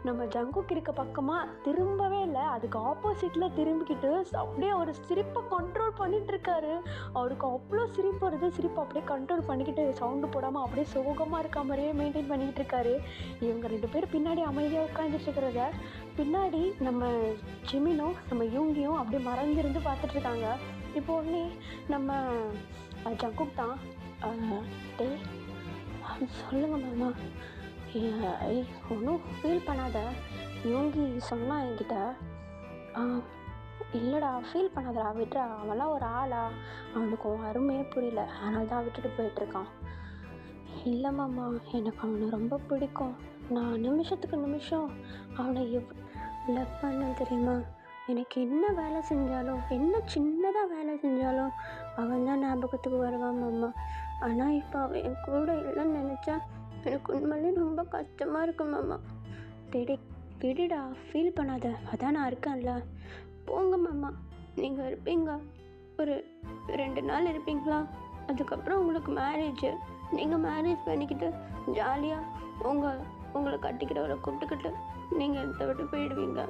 A: நம்ம ஜங்குக் இருக்க பக்கமாக திரும்பவே இல்லை, அதுக்கு ஆப்போசிட்டில் திரும்பிக்கிட்டு அப்படியே ஒரு சிரிப்பை கண்ட்ரோல் பண்ணிகிட்ருக்காரு. அவருக்கு அவ்வளோ சிரிப்பு வருது. சிரிப்பை அப்படியே கண்ட்ரோல் பண்ணிக்கிட்டு சவுண்டு போடாமல் அப்படியே சோகமாக இருக்க மாதிரியே மெயின்டைன் பண்ணிக்கிட்டு இருக்காரு. இவங்க 2 பேரும் பின்னாடி அமைதியாக உட்காந்துட்டு இருக்கிறத பின்னாடி நம்ம ஜிமினும் நம்ம யூங்கியும் அப்படியே மறைஞ்சிருந்து பார்த்துட்ருக்காங்க. இப்போ உடனே நம்ம ஜங்குக் தான், டே சொல்லுங்கள் மாமா. ஒன்றும் ஃபீல் பண்ணாத. யூங்கி சொன்னா என்கிட்ட. இல்லைடா ஃபீல் பண்ணாதடா, விட்டுறா. அவன்லாம் ஒரு ஆளா? அவனுக்கு அருமையே புரியல, அதனால தான் விட்டுட்டு போயிட்டுருக்கான். இல்லை மாமா, எனக்கு அவனை ரொம்ப பிடிக்கும். நான் நிமிஷத்துக்கு நிமிஷம் அவனை லவ் பண்ணேன் தெரியுமா? எனக்கு என்ன வேலை செஞ்சாலும், என்ன சின்னதாக வேலை செஞ்சாலும் அவன் தான் ஞாபகத்துக்கு வருவான் மாமா. ஆனால் இப்போ அவன் என் கூட இல்லைன்னு நினச்சா எனக்கு உண்மையிலே ரொம்ப கஷ்டமாக இருக்கு மாமா. விடுடா, ஃபீல் பண்ணாத, அதான் நான் இருக்கேன்ல. போங்க மாமா, நீங்கள் இருப்பீங்க, ஒரு 2 நாள் இருப்பீங்களா? அதுக்கப்புறம் உங்களுக்கு மேரேஜு. நீங்கள் மேரேஜ் பண்ணிக்கிட்டு ஜாலியாக உங்களை கட்டிக்கிறவரை கூப்பிட்டுக்கிட்டு நீங்கள் இடத்த விட்டு போயிடுவீங்க.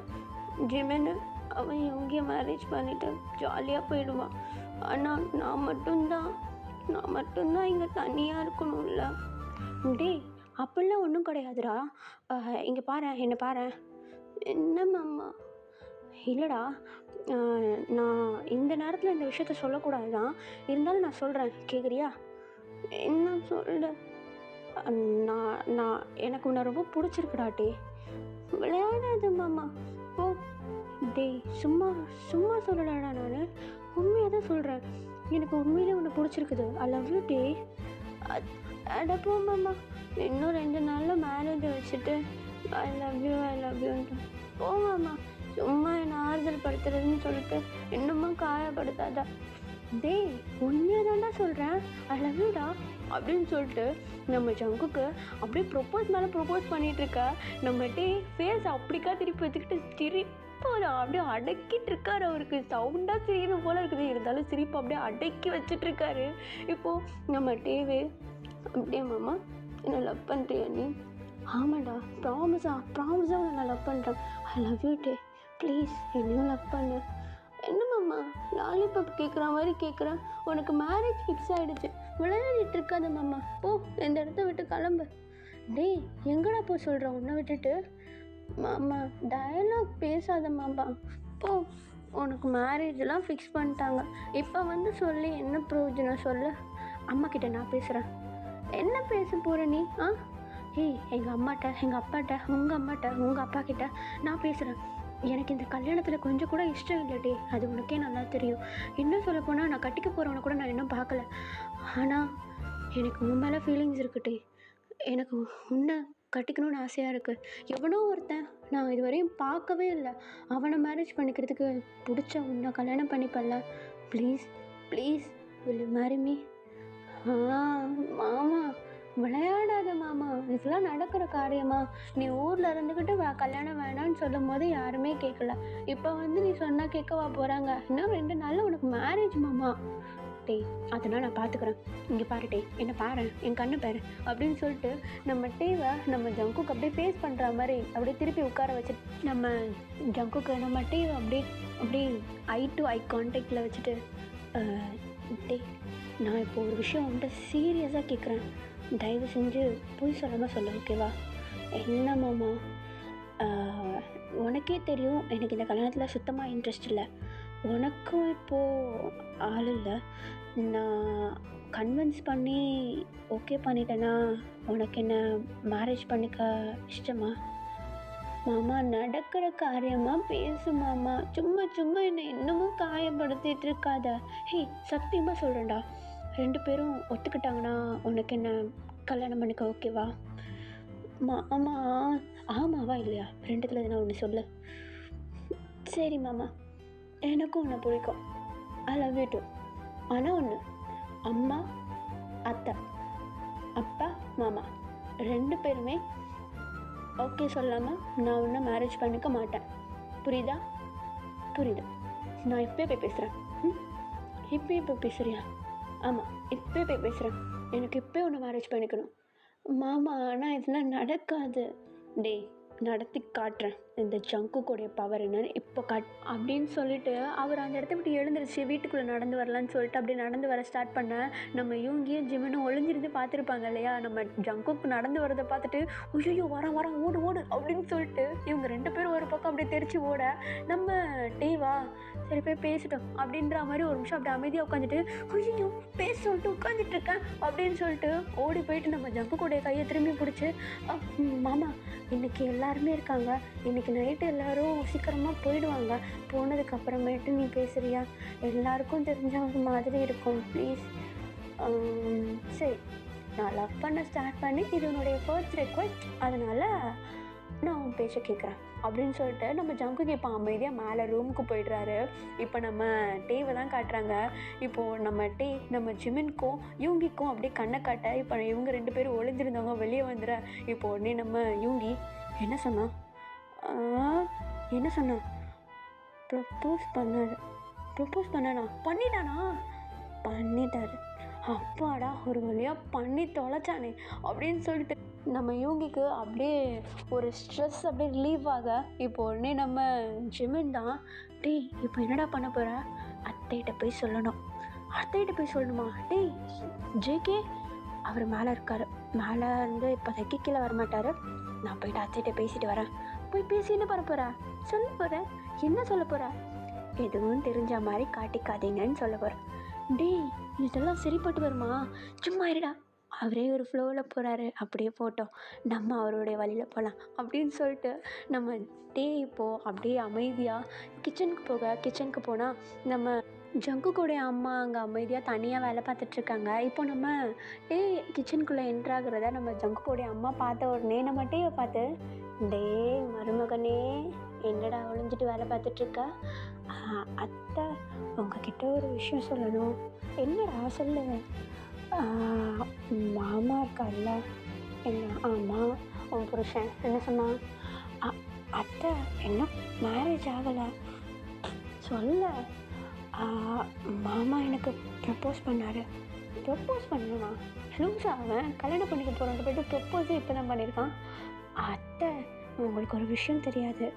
A: ஜிமின்னு அவன் இவங்க மேரேஜ் பண்ணிவிட்டு ஜாலியாக போயிடுவான். ஆனால் நான் மட்டும்தான் இங்கே தனியாக இருக்கணும்ல. டேய், அப்படிலாம் ஒன்றும் கிடையாதுடா. இங்கே பாரேன், என்னை பாரேன். என்ன மாமா? இல்லைடா, நான் இந்த நேரத்தில் இந்த விஷயத்த சொல்லக்கூடாது தான். இருந்தாலும் நான் சொல்கிறேன், கேட்குறியா? என்ன சொல்ல? நான் எனக்கு உன்னை ரொம்ப பிடிச்சிருக்குடா. டே, விளையாடாது மாமா. ஓ டேய், சும்மா சும்மா சொல்லலாடா. நான் உண்மையாக தான் சொல்கிறேன். எனக்கு உண்மையிலே உன்னை பிடிச்சிருக்குது. ஐ லவ் யூ டே. அடப்போ மாமா, இன்னும் 2 நாளில் மேரேஜை வச்சுட்டு ஐ லவ் யூன்ட்டு போமாம்மா. சும்மா என்னை ஆறுதல் படுத்துறதுன்னு சொல்லிட்டு இன்னமும் காயப்படுத்தாதா. டேய், உண்மையாக தான்டா சொல்கிறேன், ஐ லவ் யூடா அப்படின்னு சொல்லிட்டு நம்ம ஜங்குக்கு அப்படியே ப்ரொப்போஸ் மேலே ப்ரொப்போஸ் பண்ணிகிட்ருக்க. நம்ம டே ஃபேஸ் அப்படிக்கா திருப்பி வச்சுக்கிட்டு சிரிப்பாக அப்படியே அடக்கிட்டு இருக்காரு. அவருக்கு சவுண்டாக சிரிக்கிறது போல் இருக்குது, இருந்தாலும் சிரிப்பு அப்படியே அடக்கி வச்சிட்ருக்காரு. இப்போது நம்ம டேவே அப்படியே மாமா என்னை லவ் பண்ணுறியா நீ? ஆமாண்டா, ப்ராமிஸாக உன்னை நான் லவ் பண்ணுறேன். I love you day, please என்னையும் லவ் பண்ணு. என்ன மாமா லாலிபாப் கேட்குற மாதிரி கேட்குறேன்? உனக்கு மேரேஜ் ஃபிக்ஸ் ஆகிடுச்சு, விளையாடிட்டு இருக்காத மாமா. போ, இந்த இடத்த விட்டு கிளம்பு. டேய், எங்கடா போ சொல்கிறேன் உன்னை விட்டுட்டு? மாமா டயலாக் பேசாத மாமா, போ. உனக்கு மேரேஜெலாம் ஃபிக்ஸ் பண்ணிட்டாங்க. இப்போ வந்து சொல்லி என்ன பிரயோஜனம் சொல்லு? அம்மா கிட்ட நான் பேசுகிறேன். என்ன பேச போகிற நீ? ஏய், எங்கள் அம்மாட்ட, எங்கள் அப்பாட்ட, உங்கள் அம்மாட்ட, உங்கள் அப்பா கிட்ட நான் பேசுகிறேன். எனக்கு இந்த கல்யாணத்தில் கொஞ்சம் கூட இஷ்டம் இல்லைடே, அது உனக்கே நல்லா தெரியும். இன்னும் சொல்லப்போனால் நான் கட்டிக்க போகிறவனை கூட நான் இன்னும் பார்க்கல. ஆனால் எனக்கு உன் மேலே ஃபீலிங்ஸ் இருக்குட்டே. எனக்கு உன்னை கட்டிக்கணும்னு ஆசையாக இருக்குது. எவனோ ஒருத்தன் நான் இதுவரையும் பார்க்கவே இல்லை, அவனை மேரேஜ் பண்ணிக்கிறதுக்கு பிடிச்ச உன்னை கல்யாணம் பண்ணிப்பல்ல. Please will you marry me? மாமா விளையாடாத மாமா, இதெல்லாம் நடக்கிற காரியமா? நீ ஊரில் இருந்துக்கிட்டு கல்யாணம் வேணான்னு சொல்லும் போது யாருமே கேட்கல. இப்போ வந்து நீ சொன்னால் கேட்கவா போகிறாங்க? இன்னும் 2 நாளில் உனக்கு மேரேஜ் மாமா. டே, அதனால் நான் பார்த்துக்குறேன். இங்கே பாரு டே, என்ன பாரு, என் கண்ணு பாரு அப்படின்னு சொல்லிட்டு நம்ம டேவை நம்ம ஜங்குக்கு அப்படியே ஃபேஸ் பண்ணுற மாதிரி அப்படியே திருப்பி உட்கார வச்சு நம்ம ஜங்குக்கு நம்ம டேவை அப்படியே ஐ டு ஐ கான்டாக்டில் வச்சுட்டு, டே, நான் இப்போ ஒரு விஷயம் உன்கிட்ட சீரியஸாக கேட்குறேன், தயவு செஞ்சு பொய் சொல்லாமல் சொல்ல, ஓகேவா? என்ன மாமா? உனக்கே தெரியும் எனக்கு இந்த கல்யாணத்தில் சுத்தமாக இன்ட்ரெஸ்ட் இல்லை. உனக்கும் இப்போது ஆள் இல்லை. நான் கன்வின்ஸ் பண்ணி ஓகே பண்ணிட்டேன்னா உனக்கு என்ன மேரேஜ் பண்ணிக்க இஷ்டமா? மாமா, நடக்கிற காரியமாக பேசு மாமா, சும்மா என்னை இன்னமும் காயப்படுத்திட்டு இருக்காத. ஹே, சத்தியமாக சொல்கிறேன்டா, 2 பேரும் ஒத்துக்கிட்டாங்கன்னா உனக்கு என்ன கல்யாணம் பண்ணிக்க ஓகேவா? மாமா, ஆமாவா இல்லையா? 2த்துல நான் ஒன்று சொல்லு. சரி மாமா, எனக்கும் உன்னை பிடிக்கும், ஐ லவ் யூ டூ. ஆனால் ஒன்று, அம்மா, அத்தை, அப்பா, மாமா 2 பேருமே ஓகே சொல்லாமல் நான் ஒன்றை மேரேஜ் பண்ணிக்க மாட்டேன். புரியுது? நான் இப்போயே போய் பேசுகிறேன். இப்போயே போய் பேசுகிறியா? ஆமாம், இப்போயே போய் பேசுகிறேன். எனக்கு இப்போயே ஒன்று மேரேஜ் பண்ணிக்கணும். மாமா, ஆனால் இதெல்லாம் நடக்காது. டே, நடத்தி காட்டுறேன் இந்த ஜங்குக்குடைய பவர் என்னன்னு இப்போ அப்படின்னு சொல்லிட்டு அவர் அந்த இடத்த விட்டு எழுந்திருச்சு வீட்டுக்குள்ளே நடந்து வரலான்னு சொல்லிட்டு அப்படியே நடந்து வர ஸ்டார்ட் பண்ண நம்ம இவங்கியும் ஜிமினும் ஒளிஞ்சிருந்து பார்த்துருப்பாங்க இல்லையா? நம்ம ஜங்குக்கு நடந்து வரதை பார்த்துட்டு ஐயோ வரான் ஓடு அப்படின்னு சொல்லிட்டு இவங்க 2 பேரும் ஒரு பக்கம் அப்படியே தெரிச்சு ஓட, நம்ம டேவா சரி போய் பேசிட்டோம் அப்படின்ற மாதிரி ஒரு நிமிஷம் அப்படியே அமைதியாக உட்காந்துட்டு ஐயோ பேச சொல்லிட்டு உட்காந்துட்டு இருக்கேன் அப்படின்னு சொல்லிட்டு ஓடி போயிட்டு நம்ம ஜங்குக்குடைய கையை திரும்பி பிடிச்சி, மாமா இன்றைக்கி எல்லாருமே இருக்காங்க, இன்றைக்கி நைட்டு எல்லோரும் சீக்கிரமாக போயிடுவாங்க, போனதுக்கப்புறமேட்டு நீ பேசுகிறியா? எல்லாருக்கும் தெரிஞ்ச மாதிரி இருக்கும், ப்ளீஸ். சரி, நான் லவ் பண்ண ஸ்டார்ட் பண்ணி இது உன்னுடைய ஃபர்ஸ்ட் ரெக்வெஸ்ட், அதனால் நான் உன் பேச்சை கேட்குறேன் அப்படின்னு சொல்லிட்டு நம்ம ஜங்குக்கு இப்போ அமைதியாக மேலே ரூமுக்கு போய்ட்றாரு. இப்போ நம்ம டேவை தான் காட்டுறாங்க. இப்போது நம்ம ஜிமின்க்கும் யூங்கிக்கும் அப்படியே கண்ணை காட்ட இப்போ இவங்க 2 பேரும் ஒளிஞ்சிருந்தவங்க வெளியே வந்துட, இப்போ உடனே நம்ம யூங்கி என்ன சொன்னான்? ப்ரப்போஸ் பண்ணாரு. ப்ரப்போஸ் பண்ணிட்டானா? பண்ணிட்டாரு. அப்பாடா ஒரு வழியாக பண்ணி தொலைச்சானே அப்படின்னு சொல்லிட்டு நம்ம யோகிக்கு அப்படியே ஒரு ஸ்ட்ரெஸ் அப்படியே ரிலீவ் ஆக இப்போ உடனே நம்ம ஜிமின் தான், டேய் இப்போ என்னடா பண்ண போகிற? அத்தைகிட்ட போய் சொல்லணும். அத்தைகிட்ட போய் சொல்லணுமா? டேய் ஜேகே அவர் மேலே இருக்கார், மேலே இருந்து இப்போதைக்கு கீழே வரமாட்டார். நான் போயிட்டு அத்தைகிட்ட பேசிட்டு வரேன். போய் பேசி என்ன பண்ண போகிறேன்? சொல்ல போகிறேன். என்ன சொல்ல போகிறேன்? எதுவும் தெரிஞ்ச மாதிரி காட்டிக்காதீங்கன்னு சொல்ல போகிறேன். டேய் இதெல்லாம் சரிப்பட்டு வருமா? சும்மா இருடா. அவரே ஒரு ஃப்ளோவில் போகிறாரு, அப்படியே போட்டோம், நம்ம அவருடைய வழியில் போகலாம் அப்படின்னு சொல்லிட்டு நம்ம இப்போது அப்படியே அமைதியாக கிச்சனுக்கு போனால் நம்ம ஜங்குக்குடைய அம்மா அங்கே அமைதியாக தனியாக வேலை பார்த்துட்ருக்காங்க. இப்போ நம்ம கிச்சனுக்குள்ளே என்ட்ராகிறத நம்ம ஜங்குக்குடைய அம்மா பார்த்த உடனே நம்ம டேவை பார்த்து, மருமகனே என்னடா ஒளிஞ்சிட்டு வேலை பார்த்துட்ருக்க? அத்தை உங்ககிட்ட ஒரு விஷயம் சொல்லணும். என்னடா சொல்லு. மாமா இருக்கார்ல, என்ன? ஆமாம், உன் புருஷன் என்ன சொன்னான்? அத்தை இன்னும் மேரேஜ் ஆகலை. சொல்ல மாமா எனக்கு ப்ரப்போஸ் பண்ணார். ப்ரப்போஸ் பண்ணா? லூஸா அவன்? கல்யாணம் பண்ணிக்க போகிறோன்ட்டு போய்ட்டு ப்ரப்போஸே இப்போ தான் பண்ணியிருக்கான். அத்தை உங்களுக்கு ஒரு விஷயம் தெரியாது,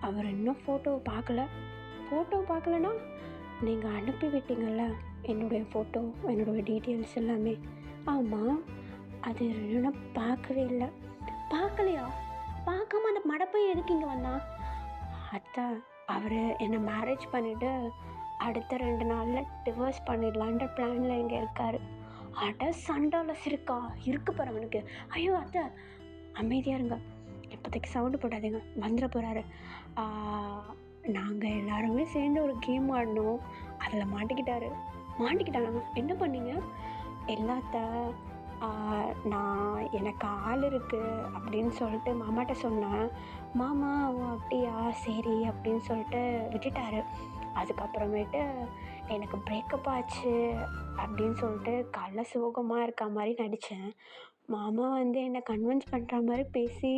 A: அவர் இன்னும் ஃபோட்டோவை பார்க்கலன்னா நீங்கள் அனுப்பி விட்டீங்கள்ல என்னுடைய ஃபோட்டோ, என்னுடைய டீட்டெயில்ஸ் எல்லாமே. ஆமாம், அது இன்னும் பார்க்கவே இல்லை. பார்க்கலையா? பார்க்காம அந்த மடப்பையை எதுக்கு இங்கே வந்தான்? அத்தை அவர் என்னை மேரேஜ் பண்ணிவிட்டு அடுத்த 2 நாளில் டிவோர்ஸ் பண்ணிடலான்ற பிளானில் இங்கே இருக்கார். அட சண்டாலஸ் இருக்கு பாரு அவனுக்கு. ஐயோ அத்தை அமைதியாக இருங்க, இப்போதைக்கு சவுண்டு போடாதீங்க, வந்துட போகிறாரு. நாங்கள் எல்லாருமே சேர்ந்து ஒரு கேம் ஆடினோம், அதில் மாட்டிக்கிட்டாங்க. என்ன பண்ணீங்க? எல்லாத்த நான் எனக்கு ஆள் இருக்குது அப்படின்னு சொல்லிட்டு மாமாட்ட சொன்னேன். மாமா ஓ அப்படியா சரி அப்படின்னு சொல்லிட்டு விட்டுட்டாரு. அதுக்கப்புறமேட்டு எனக்கு பிரேக்கப் ஆச்சு அப்படின்னு சொல்லிட்டு காலைல சோகமாக இருக்க மாதிரி நடித்தேன். மாமா என்னை கன்வின்ஸ் பண்ணுற மாதிரி பேசி,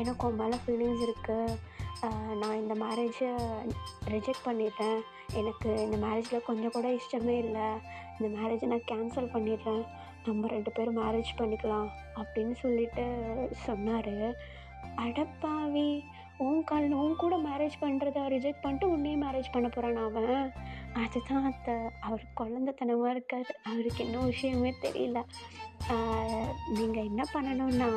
A: எனக்கு உன் மேலே ஃபீலிங்ஸ் இருக்குது, நான் இந்த மேரேஜை ரிஜெக்ட் பண்ணிடுறேன், எனக்கு இந்த மேரேஜில் கொஞ்சம் கூட இஷ்டமே இல்லை, இந்த மேரேஜை நான் கேன்சல் பண்ணிடுறேன், நம்ம 2 பேரும் மேரேஜ் பண்ணிக்கலாம் அப்படின்னு சொல்லிட்டு சொன்னார். அடப்பாவி, உன் கூட மேரேஜ் பண்ணுறத ரிஜெக்ட் பண்ணிட்டு உன்னையும் மேரேஜ் பண்ண போகிறான் அவன். அதுதான் அத்தை, அவர் குழந்தைத்தனமாக இருக்கார், அவருக்கு என்ன விஷயமே தெரியல. நீங்கள் என்ன பண்ணணுன்னா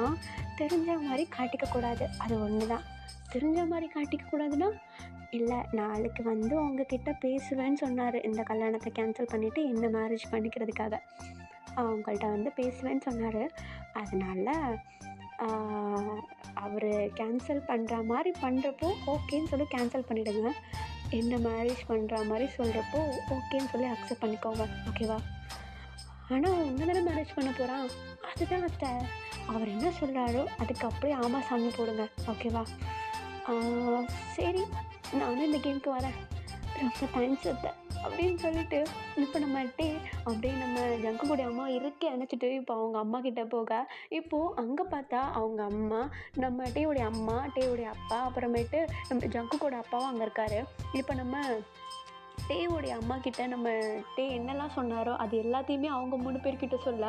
A: தெரிஞ்ச மாதிரி காட்டிக்கக்கூடாது, அது ஒன்று தான். தெரிஞ்ச மாதிரி காட்டிக்கக்கூடாதுன்னா இல்லை, நாளைக்கு உங்ககிட்ட பேசுவேன்னு சொன்னார், இந்த கல்யாணத்தை கேன்சல் பண்ணிவிட்டு என்ன மேரேஜ் பண்ணிக்கிறதுக்காக அவங்கள்ட்ட பேசுவேன்னு சொன்னார். அதனால் அவர் கேன்சல் பண்ணுற மாதிரி பண்ணுறப்போ ஓகேன்னு சொல்லி கேன்சல் பண்ணிவிடுங்க, என்ன மேரேஜ் பண்ணுற மாதிரி சொல்கிறப்போ ஓகேன்னு சொல்லி அக்செப்ட் பண்ணிக்கோங்க, ஓகேவா? ஆனால் உன்னை தானே மேரேஜ் பண்ண போகிறான், அதுதான் அத்தை, அவர் என்ன சொல்கிறாரோ அதுக்கு அப்படியே ஆமாம் சாமி போடுங்க, ஓகேவா? சரி நானும் இந்த கேமுக்கு வரேன், ரொம்ப தேங்க்ஸ் அத்தை அப்படின்னு சொல்லிட்டு இப்போ அப்படியே நம்ம ஜங்குடைய அம்மா இருக்கே அணைச்சிட்டு இப்போ அவங்க அம்மா கிட்டே போக, இப்போது அங்கே பார்த்தா அவங்க அம்மா, நம்ம டேவுடைய அம்மா, டேவுடைய அப்பா, அப்புறமேட்டு நம்ம ஜங்குக்கோட அப்பாவும் அங்கே இருக்கார். இப்போ நம்ம டேவுடைய அம்மா கிட்ட நம்ம என்னெல்லாம் சொன்னாரோ அது எல்லாத்தையுமே அவங்க 3 பேர்கிட்ட சொல்ல,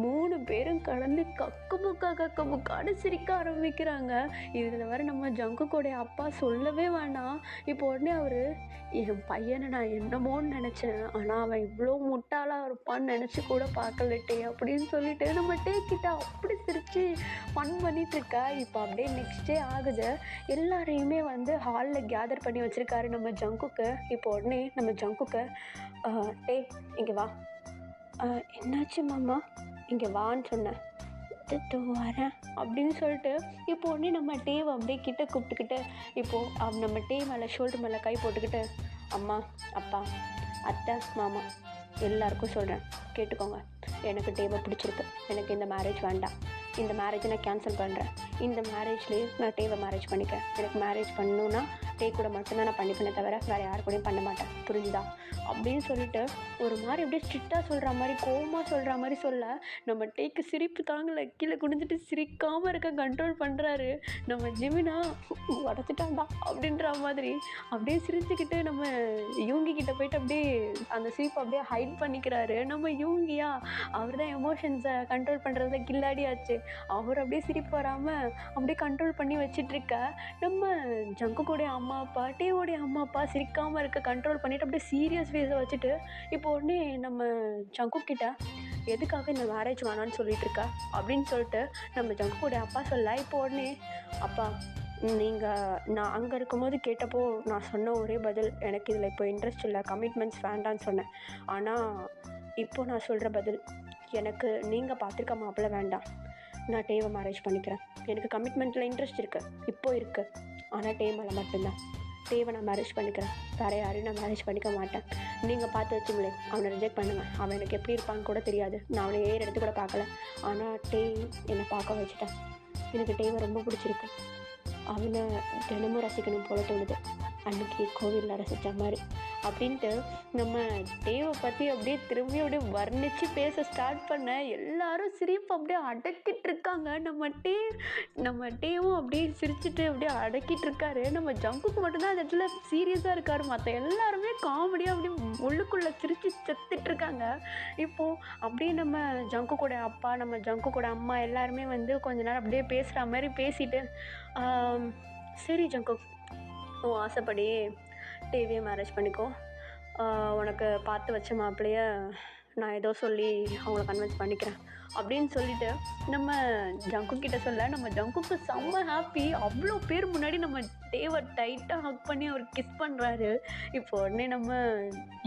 A: 3 பேரும் கலந்து கக்கு முக்கான்னு சிரிக்க ஆரம்பிக்கிறாங்க. இதில் வர நம்ம ஜங்குக்கோடைய அப்பா சொல்லவே வேணாம். இப்போ உடனே அவர், என் பையனை நான் என்னமோன்னு நினச்சேன், ஆனால் அவன் இவ்வளோ முட்டாளாக இருப்பான்னு நினச்சி கூட பார்க்கலட்டே அப்படின்னு சொல்லிட்டு நம்ம கிட்ட அப்படி சிரித்து ஃபன் பண்ணிகிட்ருக்கா. இப்போ அப்படியே நெக்ஸ்ட் டே ஆகுது, எல்லாரையுமே ஹாலில் கேதர் பண்ணி வச்சுருக்காரு நம்ம ஜங்குக்கு. இப்போ உடனே நம்ம ஜங்குக்கு, இங்கே வா. என்னாச்சு மாமா? இங்கே வான்னு சொன்னேன். வரேன் அப்படின்னு சொல்லிட்டு இப்போ உடனே நம்ம அப்படியே கிட்ட கூப்பிட்டுக்கிட்டு, இப்போது நம்ம மேலே ஷோல்டர் மேலே கை போட்டுக்கிட்டு, அம்மா, அப்பா, அத்தை, மாமா எல்லாருக்கும் சொல்கிறேன், கேட்டுக்கோங்க, எனக்கு பிடிச்சிருக்கு, எனக்கு இந்த மேரேஜ் வேண்டாம், இந்த மேரேஜை நான் கேன்சல் பண்ணுறேன், இந்த மேரேஜ்லேயே நான் மேரேஜ் பண்ணிக்கிறேன், எனக்கு மேரேஜ் பண்ணணுன்னா டே கூட மட்டும்தான் நான் பண்ணிப்பேனே தவிர வேறு யார் கூடயும் பண்ண மாட்டேன், புரிஞ்சுதா அப்படின்னு சொல்லிட்டு ஒரு மாதிரி அப்படியே ஸ்ட்ரிக்டாக சொல்கிற மாதிரி கோவமாக சொல்கிற மாதிரி சொல்ல நம்ம டேக்கு சிரிப்பு தாங்கலை, கீழே குனிஞ்சிட்டு சிரிக்காமல் இருக்க கண்ட்ரோல் பண்ணுறாரு. நம்ம ஜிமினா உடச்சிட்டாண்டா அப்படின்ற மாதிரி அப்படியே சிரிச்சுக்கிட்டு நம்ம யூங்கி கிட்ட போயிட்டு அப்படியே அந்த சிரிப்பை அப்படியே ஹைட் பண்ணிக்கிறாரு. நம்ம யூங்கியா அவர் தான் எமோஷன்ஸை கண்ட்ரோல் பண்ணுறதுல கில்லாடியாச்சு, அவர் அப்படியே சிரிப்பு வராமல் அப்படியே கண்ட்ரோல் பண்ணி வச்சிட்ருக்க நம்ம ஜங்குக்கோடைய அம்மா அப்பா டேவோடைய அம்மா அப்பா சிரிக்காமல் இருக்க கண்ட்ரோல் பண்ணிவிட்டு அப்படியே சீரியஸ் ஃபேஸை வச்சுட்டு இப்போ உடனே நம்ம ஜங்குக்கிட்ட எதுக்காக இந்த மேரேஜ் வேணான்னு சொல்லிட்டு இருக்கா அப்படின்னு சொல்லிட்டு நம்ம ஜங்குக்கோடைய அப்பா சொல்ல, இப்போ உடனே அப்பா நான் அங்கே இருக்கும்போது கேட்டப்போ நான் சொன்ன ஒரே பதில், எனக்கு இதில் இப்போ இன்ட்ரெஸ்ட் இல்லை, கமிட்மெண்ட்ஸ் வேண்டான்னு சொன்னேன். ஆனால் இப்போ நான் சொல்கிற பதில், எனக்கு நீங்கள் பார்த்துருக்க மாப்பிள்ளை வேண்டாம், நான் டேவை மேரேஜ் பண்ணிக்கிறேன். எனக்கு கமிட்மெண்ட்டில் இன்ட்ரெஸ்ட் இருக்குது, இப்போ இருக்குது, ஆனால் டே மேலே மட்டும்தான். டேவை நான் மேரேஜ் பண்ணிக்கிறேன், வேறு யாரையும் நான் மேரேஜ் பண்ணிக்க மாட்டேன். நீங்கள் பார்த்து வச்சுங்களே, அவனை ரிஜெக்ட் பண்ணுங்கள், அவன் எனக்கு எப்படி இருப்பான்னு கூட தெரியாது, நான் அவனை ஏறு எடுத்து கூட பார்க்கல, ஆனால் டே என்னை பார்க்க வச்சுட்டேன். எனக்கு டேவை ரொம்ப பிடிச்சிருக்கு, அவனை தினமும் ரசிக்கணும் போல தோணுது, அன்றைக்கி கோவிலில் ரசித்த மாதிரி அப்படின்ட்டு நம்ம டேவை பற்றி அப்படியே திரும்பி அப்படியே வர்ணித்து பேச ஸ்டார்ட் பண்ண எல்லாரும் சிரிப்பு அப்படியே அடக்கிட்டு இருக்காங்க. நம்ம டேவும் அப்படியே சிரிச்சுட்டு அப்படியே அடக்கிட்டு இருக்காரு. நம்ம ஜங்குக்கு மட்டும்தான் அந்த இடத்துல சீரியஸாக இருக்காரு, மற்ற எல்லாருமே காமெடியாக அப்படியே உள்ளுக்குள்ளே சிரித்து செத்துட்ருக்காங்க. இப்போது அப்படியே நம்ம ஜங்கு கூட அப்பா நம்ம ஜங்கு கூட அம்மா எல்லாருமே வந்து கொஞ்ச நேரம் அப்படியே பேசுகிற மாதிரி பேசிட்டு, சரி ஜங்கு, உன் ஆசைப்படி டேவியை மேரேஜ் பண்ணிக்கோ, உனக்கு பார்த்து வச்ச மாப்பிள்ளைய நான் ஏதோ சொல்லி அவங்கள கன்வின்ஸ் பண்ணிக்கிறேன் அப்படின்னு சொல்லிட்டு நம்ம ஜங்கு கிட்ட சொல்ல, நம்ம ஜங்குக்கு செம்ம ஹாப்பி. அவ்வளோ பேர் முன்னாடி நம்ம டேவை டைட்டாக ஹக் பண்ணி அவர் கிஸ் பண்ணுறாரு. இப்போ உடனே நம்ம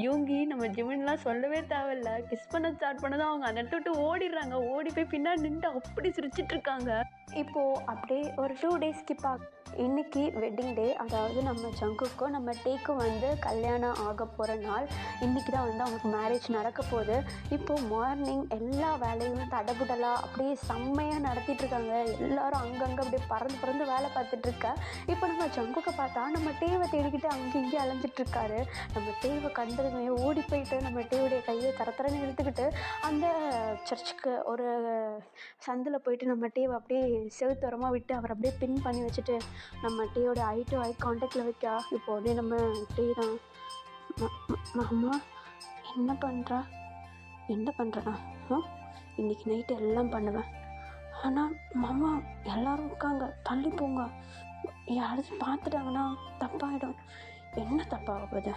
A: யூங்கி நம்ம ஜிமின்லாம் சொல்லவே தேவையில்ல, கிஸ் பண்ண ஸ்டார்ட் பண்ணதான் அவங்க அந்த இடத்த விட்டு ஓடிடுறாங்க. ஓடி போய் பின்னாடி நின்று அப்படி சிரிச்சிட்ருக்காங்க. இப்போது அப்படியே ஒரு 2 days ஸ்கிப் ஆகும். இன்றைக்கி வெட்டிங் டே, அதாவது நம்ம ஜங்குக்கும் நம்ம டேக்கும் வந்து கல்யாணம் ஆக போகிற நாள். இன்றைக்கி தான் வந்து அவங்களுக்கு மேரேஜ் நடக்க போகுது. இப்போது மார்னிங் எல்லா வேலையும் தடபுடலாக அப்படியே செம்மையாக நடத்திட்டுருக்காங்க. எல்லோரும் அங்கங்கே அப்படியே பறந்து வேலை பார்த்துட்ருக்க. இப்போ நம்ம ஜங்குக்கை பார்த்தா நம்ம டேவை தேடிக்கிட்டு அங்கேயும் இங்கேயும் அலைஞ்சிட்ருக்காரு. நம்ம டேவை கண்டதுமே ஓடி போயிட்டு நம்ம டேவுடைய கையை தரத்தரன்னு இழுத்துக்கிட்டு அந்த சர்ச்சுக்கு ஒரு சந்தில் போயிட்டு நம்ம டேவை அப்படியே செவுத்தோரமாக விட்டு அவர் அப்படியே பின் பண்ணி வச்சுட்டு நம்ம டேயோட ஐ டு ஐ கான்டாக்டில் வைக்க, இப்போ உடனே நம்ம டே தான், மாமா என்ன பண்ணுறேன்னா இன்றைக்கி நைட்டு எல்லாம் பண்ணுவேன், ஆனால் மாமா எல்லோரும் இருக்காங்க, தள்ளி போங்க, யாராச்சும் பார்த்துட்டாங்கன்னா தப்பாகிடும். என்ன தப்பாக போகுது?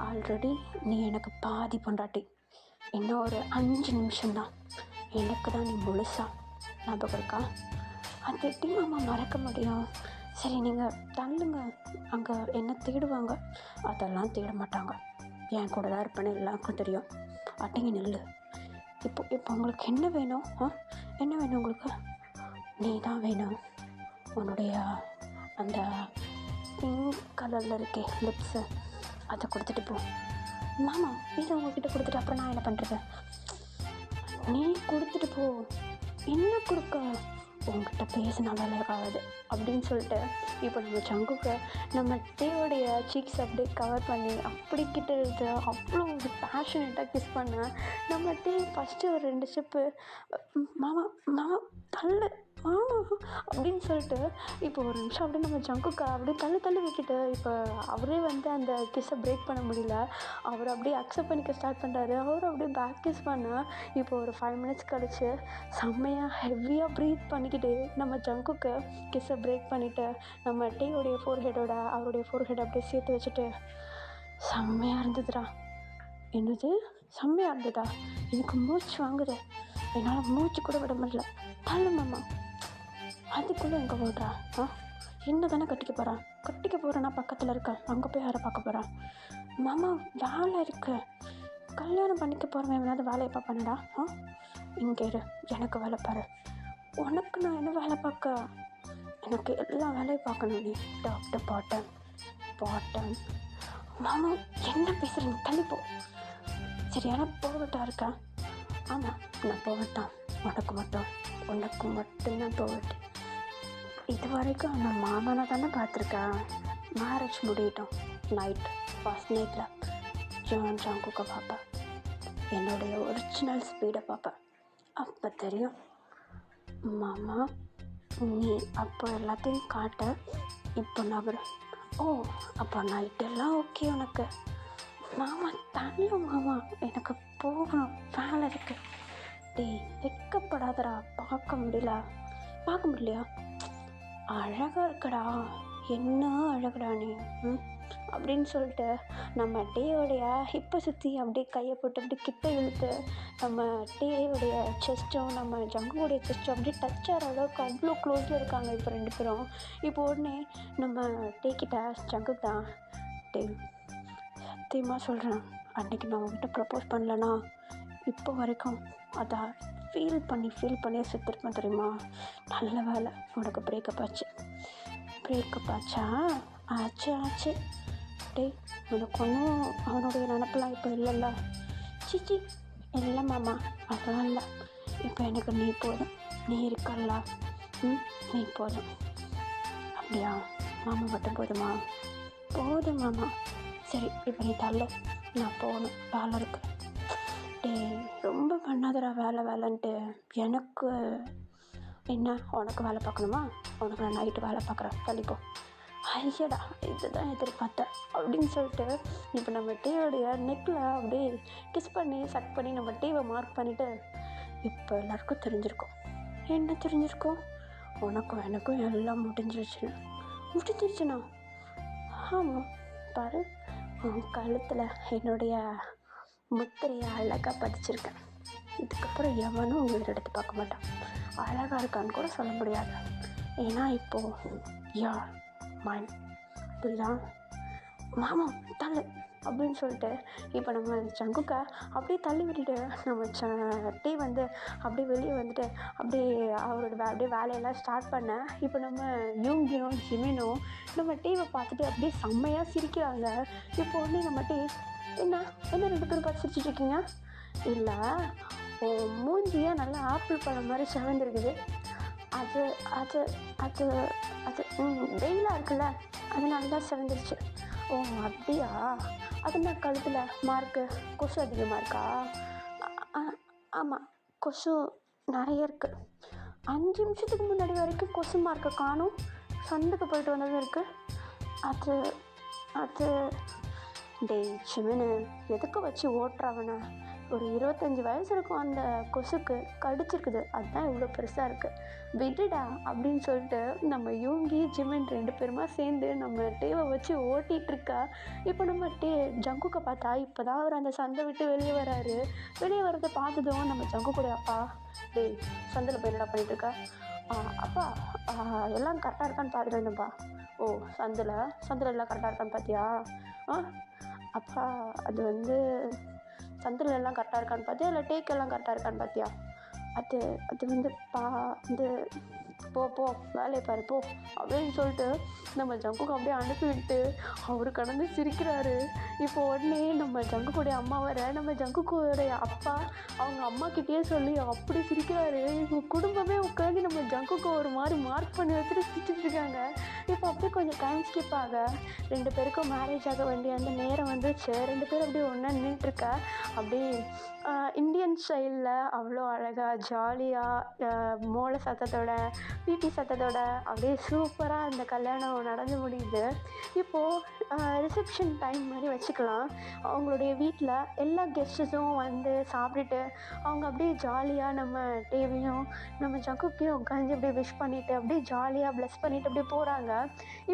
A: ஆல்ரெடி நீ எனக்கு பாதி பொண்டாட்டி, இன்னும் ஒரு 5 நிமிஷம்தான், எனக்கு தான் நீ முழுசா, ஞாபகம் இருக்கா? அது எப்படி மாமா மறக்க முடியும்? சரி நீங்கள் தள்ளுங்க, அங்கே என்ன தேடுவாங்க, அதெல்லாம் தேட மாட்டாங்க, என் கூட தான் இருப்பேன்னு எல்லாருக்கும் தெரியும், அட்டிங்க நெல். இப்போ உங்களுக்கு என்ன வேணும்? என்ன வேணும் உங்களுக்கு? நீ தான் வேணும், உன்னுடைய அந்த பிங்க் கலரில் இருக்கே லிப்ஸு, அதை கொடுத்துட்டு போ. மாமா இதை உங்ககிட்ட கொடுத்துட்டு அப்புறம் நான் என்ன பண்ணுறது? நீ கொடுத்துட்டு போ. என்ன கொடுக்க? உங்ககிட்ட பேசினா வேலையாகாது அப்படின்னு சொல்லிட்டு இப்போ நம்ம ஜங்குக்கு நம்ம டேவோடைய சீக்ஸ் அப்படியே கவர் பண்ணி அப்படி கிட்ட இருக்கு. அவ்வளோ ஒரு பேஷனேட்டாக கிஸ் பண்ண நம்ம டே ஃபஸ்ட்டு ஒரு 2 ஸ்டெப்பு மாமா மாமா தள்ளு மாமா அப்படின்னு சொல்லிட்டு இப்போ ஒரு நிமிஷம் அப்படியே நம்ம ஜங்குக்கு அப்படியே தள்ளி விட்டுட்டு இப்போ அவரே வந்து அந்த கிஸ்ஸை பிரேக் பண்ண முடியல, அவர் அப்படியே அக்செப்ட் பண்ணிக்க ஸ்டார்ட் பண்ணுறாரு. அவரும் அப்படியே பேக் கிஸ் பண்ணால் இப்போ ஒரு 5 minutes கழிச்சு செம்மையாக ஹெவியாக ப்ரீத் பண்ணிக்கிட்டு நம்ம ஜங்குக்கு கிஸ்ஸை பிரேக் பண்ணிவிட்டு நம்ம டேயோடைய ஃபோர்ஹெடோட அவருடைய ஃபோர்ஹெட் அப்படியே சேர்த்து வச்சுட்டு, செம்மையாக இருந்ததுடா. என்னது செம்மையாக இருந்ததா? எனக்கு மூச்சு வாங்குது, என்னால் மூச்சு கூட விட முடியல, தள்ளு மாமா. அதுக்குள்ளே எங்கே போடுறா? என்ன தானே கட்டிக்க போகிறேன்னா பக்கத்தில் இருக்கேன், அங்கே போய் யாரை பார்க்க போகிறான்? மாமா வேலை இருக்கு, கல்யாணம் பண்ணிக்க போகிறவன் எவனாவது வேலையை பார்ப்பானடா? இங்கே இரு, எனக்கு வேலை பாரு. உனக்கு நான் என்ன வேலை பார்க்க? எனக்கு எல்லா வேலையும் பார்க்கணும். நீ டாக்டர் பாட்டன் மாமா என்ன பேசுகிறீங்க? தள்ளிப்போ. சரியான போகட்டா இருக்கேன். ஆமாம் நான் போகட்டான், உனக்கு மட்டும்தான் போகட்டு. இது வரைக்கும் நான் மாமனை தானே பார்த்துருக்கேன், மேரேஜ் முடியட்டும், நைட் ஃபர்ஸ்ட் நைட்டில் ஜங்குக்கை பார்ப்பேன், என்னுடைய ஒரிஜினல் ஸ்பீடை பார்ப்பேன். அப்போ தெரியும், மாமா நீ அப்போ எல்லாத்தையும் காட்ட, இப்போ நகரு. ஓ அப்போ நைட்டெல்லாம் ஓகே உனக்கு? மாமா தள்ளு மாமா, எனக்கு போகணும், வேலை இருக்கு. டேய் வெக்கப்படாதடா, பார்க்க முடியலையா? அழகாக இருக்கடா, என்ன அழகுடா நீ அப்படின்னு சொல்லிட்டு நம்ம டேயோடைய ஹிப்பை சுற்றி அப்படியே கையை போட்டு அப்படியே கிட்ட இழுத்து நம்ம டேயோடைய செஸ்ட்டும் நம்ம ஜங்குடைய செஸ்ட்டும் அப்படியே டச் ஆகிற அளவுக்கு அவ்வளோ க்ளோஸில் இருக்காங்க இப்போ 2 பேரும். இப்போ உடனே நம்ம டேக்கிட்ட ஜங்கு தான், டே சத்தியமாக சொல்கிறேன், அன்றைக்கி நான் உங்ககிட்ட ப்ரப்போஸ் பண்ணலன்னா இப்போ வரைக்கும் அதை ஃபீல் பண்ணியே சுற்றிருப்பேன் தெரியுமா? நல்ல வேலை உனக்கு பிரேக்கப் ஆச்சா? ஆச்சு. டே உனக்கு ஒன்றும் அவனுடைய நினப்பெல்லாம் இப்போ இல்லைல்ல? சிச்சி இல்லை மாமா, அதெல்லாம் இல்லை. இப்போ எனக்கு நீ போதும், நீ இருக்கல்ல, நீ போதும். அப்படியா மாமா மட்டும் போதுமா? போதும் மாமா. சரி இப்போ நீ தள்ள, நான் போகணும், வேலை இருக்கு. டே ரொம்ப பண்ணாதடா வேலைன்ட்டு. எனக்கு என்ன, உனக்கு வேலை பார்க்கணுமா? உனக்கு நான் நைட்டு வேலை பார்க்குறேன், தள்ளிப்போ. ஐயடா இதுதான் எதிர்பார்த்தேன் அப்படின்னு சொல்லிட்டு இப்போ நம்ம டீயோடைய நெக்கில் அப்படியே கிஸ் பண்ணி சக் பண்ணி நம்ம டீவை மார்க் பண்ணிவிட்டு, இப்போ எல்லாருக்கும் தெரிஞ்சிருக்கும். என்ன தெரிஞ்சிருக்கும்? உனக்கும் எனக்கும் எல்லாம் முடிஞ்சிருச்சுண்ணா. ஆமாம் பாரு, உன் கழுத்தில் என்னுடைய முத்திரையை அழகாக பதிச்சிருக்கேன். இதுக்கப்புறம் எவனும் உயிர் எடுத்து பார்க்க மாட்டான். அழகாக இருக்கான்னு கூட சொல்ல முடியாது. ஏன்னா இப்போது யார் மைண்ட் புரியுதா? மாமா தள்ளு அப்படின்னு சொல்லிட்டு இப்போ நம்ம ஜங்குக்கை அப்படியே தள்ளி விட்டுட்டு நம்ம டீ வந்து அப்படியே வெளியே வந்துட்டு அப்படியே அவரோட அப்படியே வேலையெல்லாம் ஸ்டார்ட் பண்ண. இப்போ நம்ம யூங்கியும் ஜிமினும் நம்ம டீவை பார்த்துட்டு அப்படியே செம்மையாக சிரிக்கிறாங்க. இப்போ ஒன்று நம்ம டீ, என்ன 2 பேரும் பார்த்து சிரிச்சிட்ருக்கீங்க? இல்லை, மூஞ்சியாக நல்லா ஆப்பிள் பழம் மாதிரி செவந்திருக்குது. அது அது அது அது வெயிலாக இருக்குல்ல, அதனால தான் செவந்துருச்சு. ஓ அப்படியா? அது நான் கழுத்தில் மார்க்கு கொசு அதிகமாக இருக்கா? ஆமாம், கொசு நிறைய இருக்குது. 5 நிமிஷத்துக்கு முன்னாடி வரைக்கும் கொசு மார்க்கை காணும், சந்துக்கு போயிட்டு வந்ததும் இருக்குது. அது அது டேய் சிவனு, எதுக்கு வச்சு ஓட்டுறவனை? ஒரு 25 வயசு இருக்கும் அந்த கொசுக்கு, கடிச்சிருக்குது, அதுதான் இவ்வளோ பெருசாக இருக்குது, விடுடா அப்படின்னு சொல்லிட்டு நம்ம யூங்கி ஜிமின் 2 பேருமா சேர்ந்து நம்ம டேவை வச்சு ஓட்டிகிட்ருக்கா. இப்போ நம்ம ஜங்குக்கை பார்த்தா இப்போ தான் அவர் அந்த சந்தை விட்டு வெளியே வரதை பார்த்ததும் நம்ம ஜங்குக்குடைய அப்பா, டேய் சந்தையில் போய் என்னடா பண்ணிகிட்ருக்கா? அப்பா எல்லாம் கரெக்டாக இருக்கான்னு பார்த்துட்டு இருந்தேன்ப்பா. ஓ சந்தையில் எல்லாம் கரெக்டாக இருக்கான்னு பார்த்தியா? அப்பா அது வந்து சந்தில் எல்லாம் கரெக்டாக இருக்கான்னு பார்த்தியா, இல்லை டேக்கெல்லாம் கரெக்டாக இருக்கான்னு பார்த்தியா? அது வந்து போ வேலையை பாரு போ அப்படின்னு சொல்லிட்டு நம்ம ஜங்குக்கு அப்படியே அனுப்பிவிட்டு அவர் கடந்து சிரிக்கிறாரு. இப்போ உடனே நம்ம ஜங்குக்குடைய அம்மா வர நம்ம ஜங்குக்குடைய அப்பா அவங்க அம்மாக்கிட்டேயே சொல்லி அப்படி சிரிக்கிறாரு. இவங்க குடும்பமே உட்காந்து நம்ம ஜங்குக்கு ஒரு மாதிரி மார்க் பண்ணி வச்சுட்டு சிரிச்சிட்டு இருக்காங்க. இப்போ அப்படியே கொஞ்சம் டைம் ஸ்கிப் ஆக 2 பேருக்கும் மேரேஜ் ஆக வேண்டிய அந்த நேரம் வந்துச்சு. 2 பேரும் அப்படியே ஒன்றா நின்றுட்டுருக்க. அப்படியே இந்தியன் ஸ்டைலில் அவ்வளோ அழகாக ஜாலியாக மோள சத்தத்தோட பிபி சத்தத்தோட அப்படியே சூப்பராக அந்த கல்யாணம் நடந்து முடியுது. இப்போது ரிசப்ஷன் டைம் மாதிரி வச்சுக்கலாம். அவங்களுடைய வீட்டில் எல்லா கெஸ்ட்ஸும் வந்து சாப்பிட்டுட்டு அவங்க அப்படியே ஜாலியாக நம்ம டேவியும் நம்ம ஜங்குக்கையும் உட்காந்து அப்படியே விஷ் பண்ணிவிட்டு அப்படியே ஜாலியாக ப்ளஸ் பண்ணிவிட்டு அப்படியே போகிறாங்க.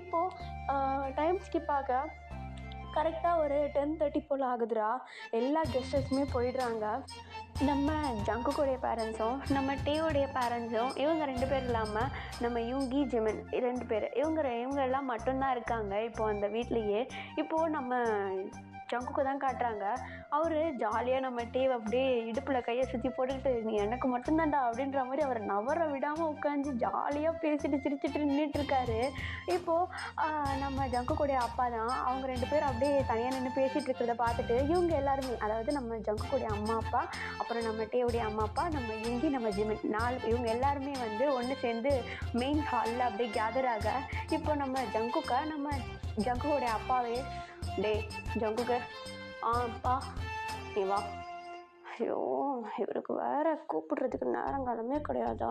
A: இப்போது டைம் ஸ்கிப் ஆக கரெக்டாக ஒரு 10:30 போல் ஆகுதுடா. எல்லா கெஸ்டஸுமே போயிடுறாங்க. நம்ம ஜங்குக்குடைய பேரண்ட்ஸும் நம்ம டேயோடைய பேரண்ட்ஸும் இவங்க 2 பேர் இல்லாமல் நம்ம யூங்கி ஜிமின் 2 பேர் இவங்க எல்லாம் மட்டும்தான் இருக்காங்க இப்போது அந்த வீட்லேயே. இப்போது நம்ம ஜங்குக்கு தான் காட்டுறாங்க. அவர் ஜாலியாக நம்ம டேவ் அப்படியே இடுப்பில் கையை சுற்றி போட்டுக்கிட்டு நீ எனக்கு மட்டும்தான்டா அப்படின்ற மாதிரி அவரை நவர விடாமல் உட்காந்து ஜாலியாக பேசிட்டு சிரிச்சிட்டு நின்றுட்டுருக்காரு. இப்போது நம்ம ஜங்குக்குடைய அப்பா தான். அவங்க 2 பேரும் அப்படியே தனியாக நின்று பேசிகிட்டு இருக்கிறத பார்த்துட்டு இவங்க எல்லாருமே, அதாவது நம்ம ஜங்குக்குடைய அம்மா அப்பா, அப்புறம் நம்ம டேவுடைய அம்மா அப்பா, நம்ம யுங்கி, நம்ம ஜிமின், 4 இவங்க எல்லாருமே வந்து ஒன்று சேர்ந்து மெயின் ஹாலில் அப்படியே கேதர் ஆக, இப்போ நம்ம ஜங்குக்குடைய அப்பாவே டே ஜங்குக்கு அப்பா நீ வா. ஐயோ இவருக்கு வேற கூப்பிடுறதுக்கு நேரங்காலமே கிடையாதா,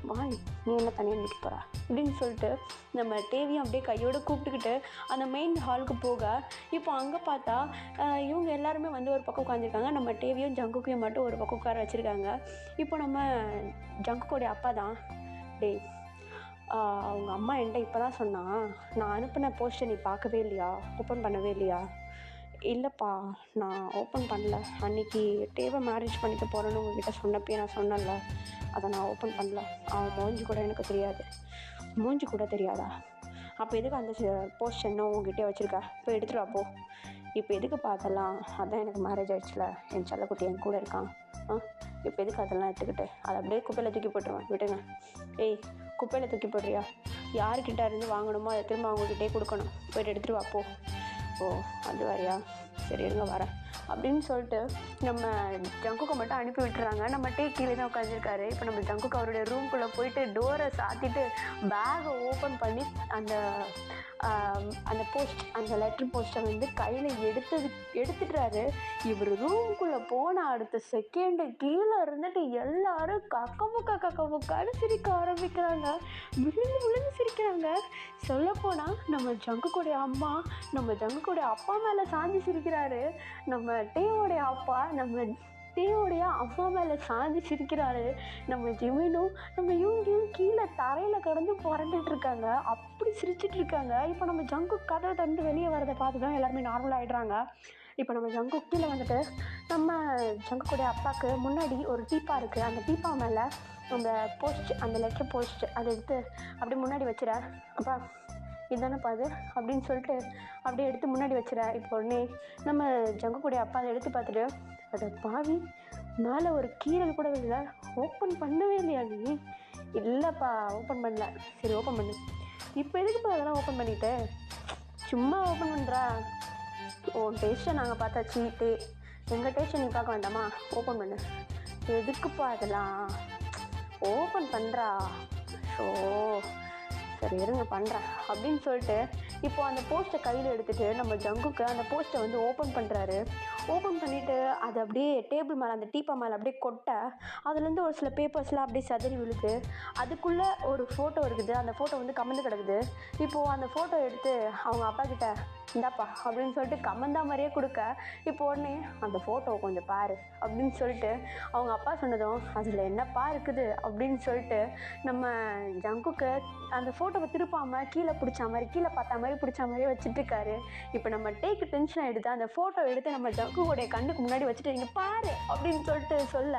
A: வா நீ என்ன தனியாக நிற்க போகிறா அப்படின்னு சொல்லிட்டு நம்ம டேவியும் அப்படியே கையோடு கூப்பிட்டுக்கிட்டு அந்த மெயின் ஹாலுக்கு போக, இப்போ அங்கே பார்த்தா இவங்க எல்லாருமே வந்து ஒரு பக்கம் உட்காந்துருக்காங்க. நம்ம டேவியும் ஜங்குக்கையும் மட்டும் ஒரு பக்கம் உட்கார வச்சுருக்காங்க. இப்போ நம்ம ஜங்குக்கோடைய அப்பா தான், டே அவங்க அம்மா என்கிட்ட இப்போ தான் சொன்னான், நான் அனுப்பின போஸ்ட்டை நீ பார்க்கவே இல்லையா, ஓப்பன் பண்ணவே இல்லையா? இல்லைப்பா நான் ஓப்பன் பண்ணல, அன்றைக்கி டேவை மேரேஜ் பண்ணிக்க போகிறேன்னு உங்ககிட்ட சொன்னப்பே நான் சொன்னல, அதை நான் ஓப்பன் பண்ணல. அவன் மூஞ்சி கூட எனக்கு தெரியாது. மூஞ்சி கூட தெரியாதா? அப்போ எதுக்கு அந்த போஸ்ட் என்ன உங்ககிட்டே வச்சுருக்க? இப்போ எடுத்துகிட்டு வாப்போ. இப்போ எதுக்கு பார்த்தலாம்? அதான் எனக்கு மேரேஜ் ஆகிடுச்சுல, என் செல்லக்குட்டி என் கூட இருக்கான். இப்போ எதுக்கு அதெல்லாம் எடுத்துக்கிட்டு அதை அப்படியே குப்பையில் தூக்கி போட்டுருவேன், விட்டுங்க. ஏய் குப்பையில் தூக்கி போடுறியா? யார்கிட்ட இருந்து வாங்கணுமோ அதை திரும்ப அவங்கக்கிட்டே கொடுக்கணும், போய்ட்டு எடுத்துகிட்டு வாப்போ. ஓ அது வரையா, சரி இருங்க வரேன் அப்படின்னு சொல்லிட்டு நம்ம ஜங்குக்கை மட்டும் அனுப்பி விட்டுறாங்க. நம்ம டே கீழே தான் உட்காந்துருக்காரு. இப்போ நம்ம ஜங்குக்கு அவருடைய ரூம்குள்ளே போயிட்டு டோரை சாத்திட்டு பேகை ஓப்பன் பண்ணி அந்த போஸ்ட், அந்த லெட்டர் போஸ்ட்டை வந்து கையில் எடுத்துட்டுறாரு. இவர் ரூம்குள்ளே போன அடுத்த செகண்டு கீழே இருந்துட்டு எல்லாரும் கக்கமுக்கான்னு சிரிக்க ஆரம்பிக்கிறாங்க. விழுந்து சிரிக்கிறாங்க. சொல்லப்போனால் நம்ம ஜங்குக்குடைய அம்மா நம்ம ஜங்குக்குடைய அப்பா மேலே சாஞ்சி சிரிக்கிறாரு. நம்ம டேவோடைய அப்பா நம்ம டேவோடைய அம்மா மேலே சாஞ்சி சிரிக்கிறாரு. நம்ம ஜிமினும் நம்ம யூங்கியும் கீழே தரையில் கடந்து புரண்டுட்ருக்காங்க. அப்படி சிரிச்சிட்ருக்காங்க. இப்போ நம்ம ஜங்கு கதவை திறந்து வெளியே வரதை பார்த்து தான் எல்லாருமே நார்மல் ஆகிடுறாங்க. இப்போ நம்ம ஜங்கு கீழே வந்துட்டு நம்ம ஜங்குக்குடைய அப்பாவுக்கு முன்னாடி ஒரு டீப்பா இருக்குது. அந்த டீப்பா மேலே அந்த போஸ்ட், அந்த லெட்டர் போஸ்ட் அதை எடுத்து அப்படி முன்னாடி வச்சுற. அப்பா இதுதானேப்பா அது அப்படின்னு சொல்லிட்டு அப்படியே எடுத்து முன்னாடி வச்சுற. இப்போ உடனே நம்ம ஜங்குக்குடைய அப்பா அதை எடுத்து பார்த்துட்டு, அட பாவி மேலே ஒரு கீரல் கூட இல்லை, ஓப்பன் பண்ணவே இல்லையா நீ? இல்லைப்பா ஓப்பன் பண்ணல. சரி ஓப்பன் பண்ணு. இப்போ எதுக்குப்பா அதெல்லாம் ஓப்பன் பண்ணிவிட்டு? சும்மா ஓப்பன் பண்ணுறா. உன் டேஸ்ட்டை நாங்கள் பார்த்தாச்சு, எங்கள் டேஸ்ட்டை நீ பார்க்க வேண்டாமா? ஓப்பன் பண்ணு. எதுக்குப்பா அதெல்லாம் ஓப்பன் பண்ணுறா? ஸோ சரி இருங்க பண்ணுறேன் அப்படின்னு சொல்லிட்டு இப்போ அந்த போஸ்ட்டை கையில் எடுத்துகிட்டு நம்ம ஜங்குக்கு அந்த போஸ்ட்டை வந்து ஓப்பன் பண்ணுறாரு. ஓப்பன் பண்ணிவிட்டு அது அப்படியே டேபிள் மேலே, அந்த டீப்பா மேலே அப்படியே கொட்ட, அதுலேருந்து ஒரு சில பேப்பர்ஸ்லாம் அப்படியே சதறி விழுது. அதுக்குள்ளே ஒரு ஃபோட்டோ இருக்குது. அந்த ஃபோட்டோ வந்து கமந்து கிடக்குது. இப்போது அந்த ஃபோட்டோ எடுத்து அவங்க அப்பா கிட்ட இந்தாப்பா அப்படின்னு சொல்லிட்டு கமந்தா மாதிரியே கொடுக்க, இப்போ உடனே அந்த ஃபோட்டோ கொஞ்சம் பாரு அப்படின்னு சொல்லிட்டு அவங்க அப்பா சொன்னதும் அதில் என்னப்பா இருக்குது அப்படின்னு சொல்லிட்டு நம்ம ஜங்குக்கு அந்த ஃபோட்டோவை திருப்பாமல் கீழே பார்த்தா மாதிரி பிடிச்ச மாதிரியே வச்சுட்டுருக்காரு. இப்போ நம்ம டேக்கு டென்ஷன் ஆகிடுது. அந்த ஃபோட்டோ எடுத்து நம்ம ஜங்குடைய கண்ணுக்கு முன்னாடி வச்சுட்டு இங்கே பாரு அப்படின்னு சொல்லிட்டு சொல்ல,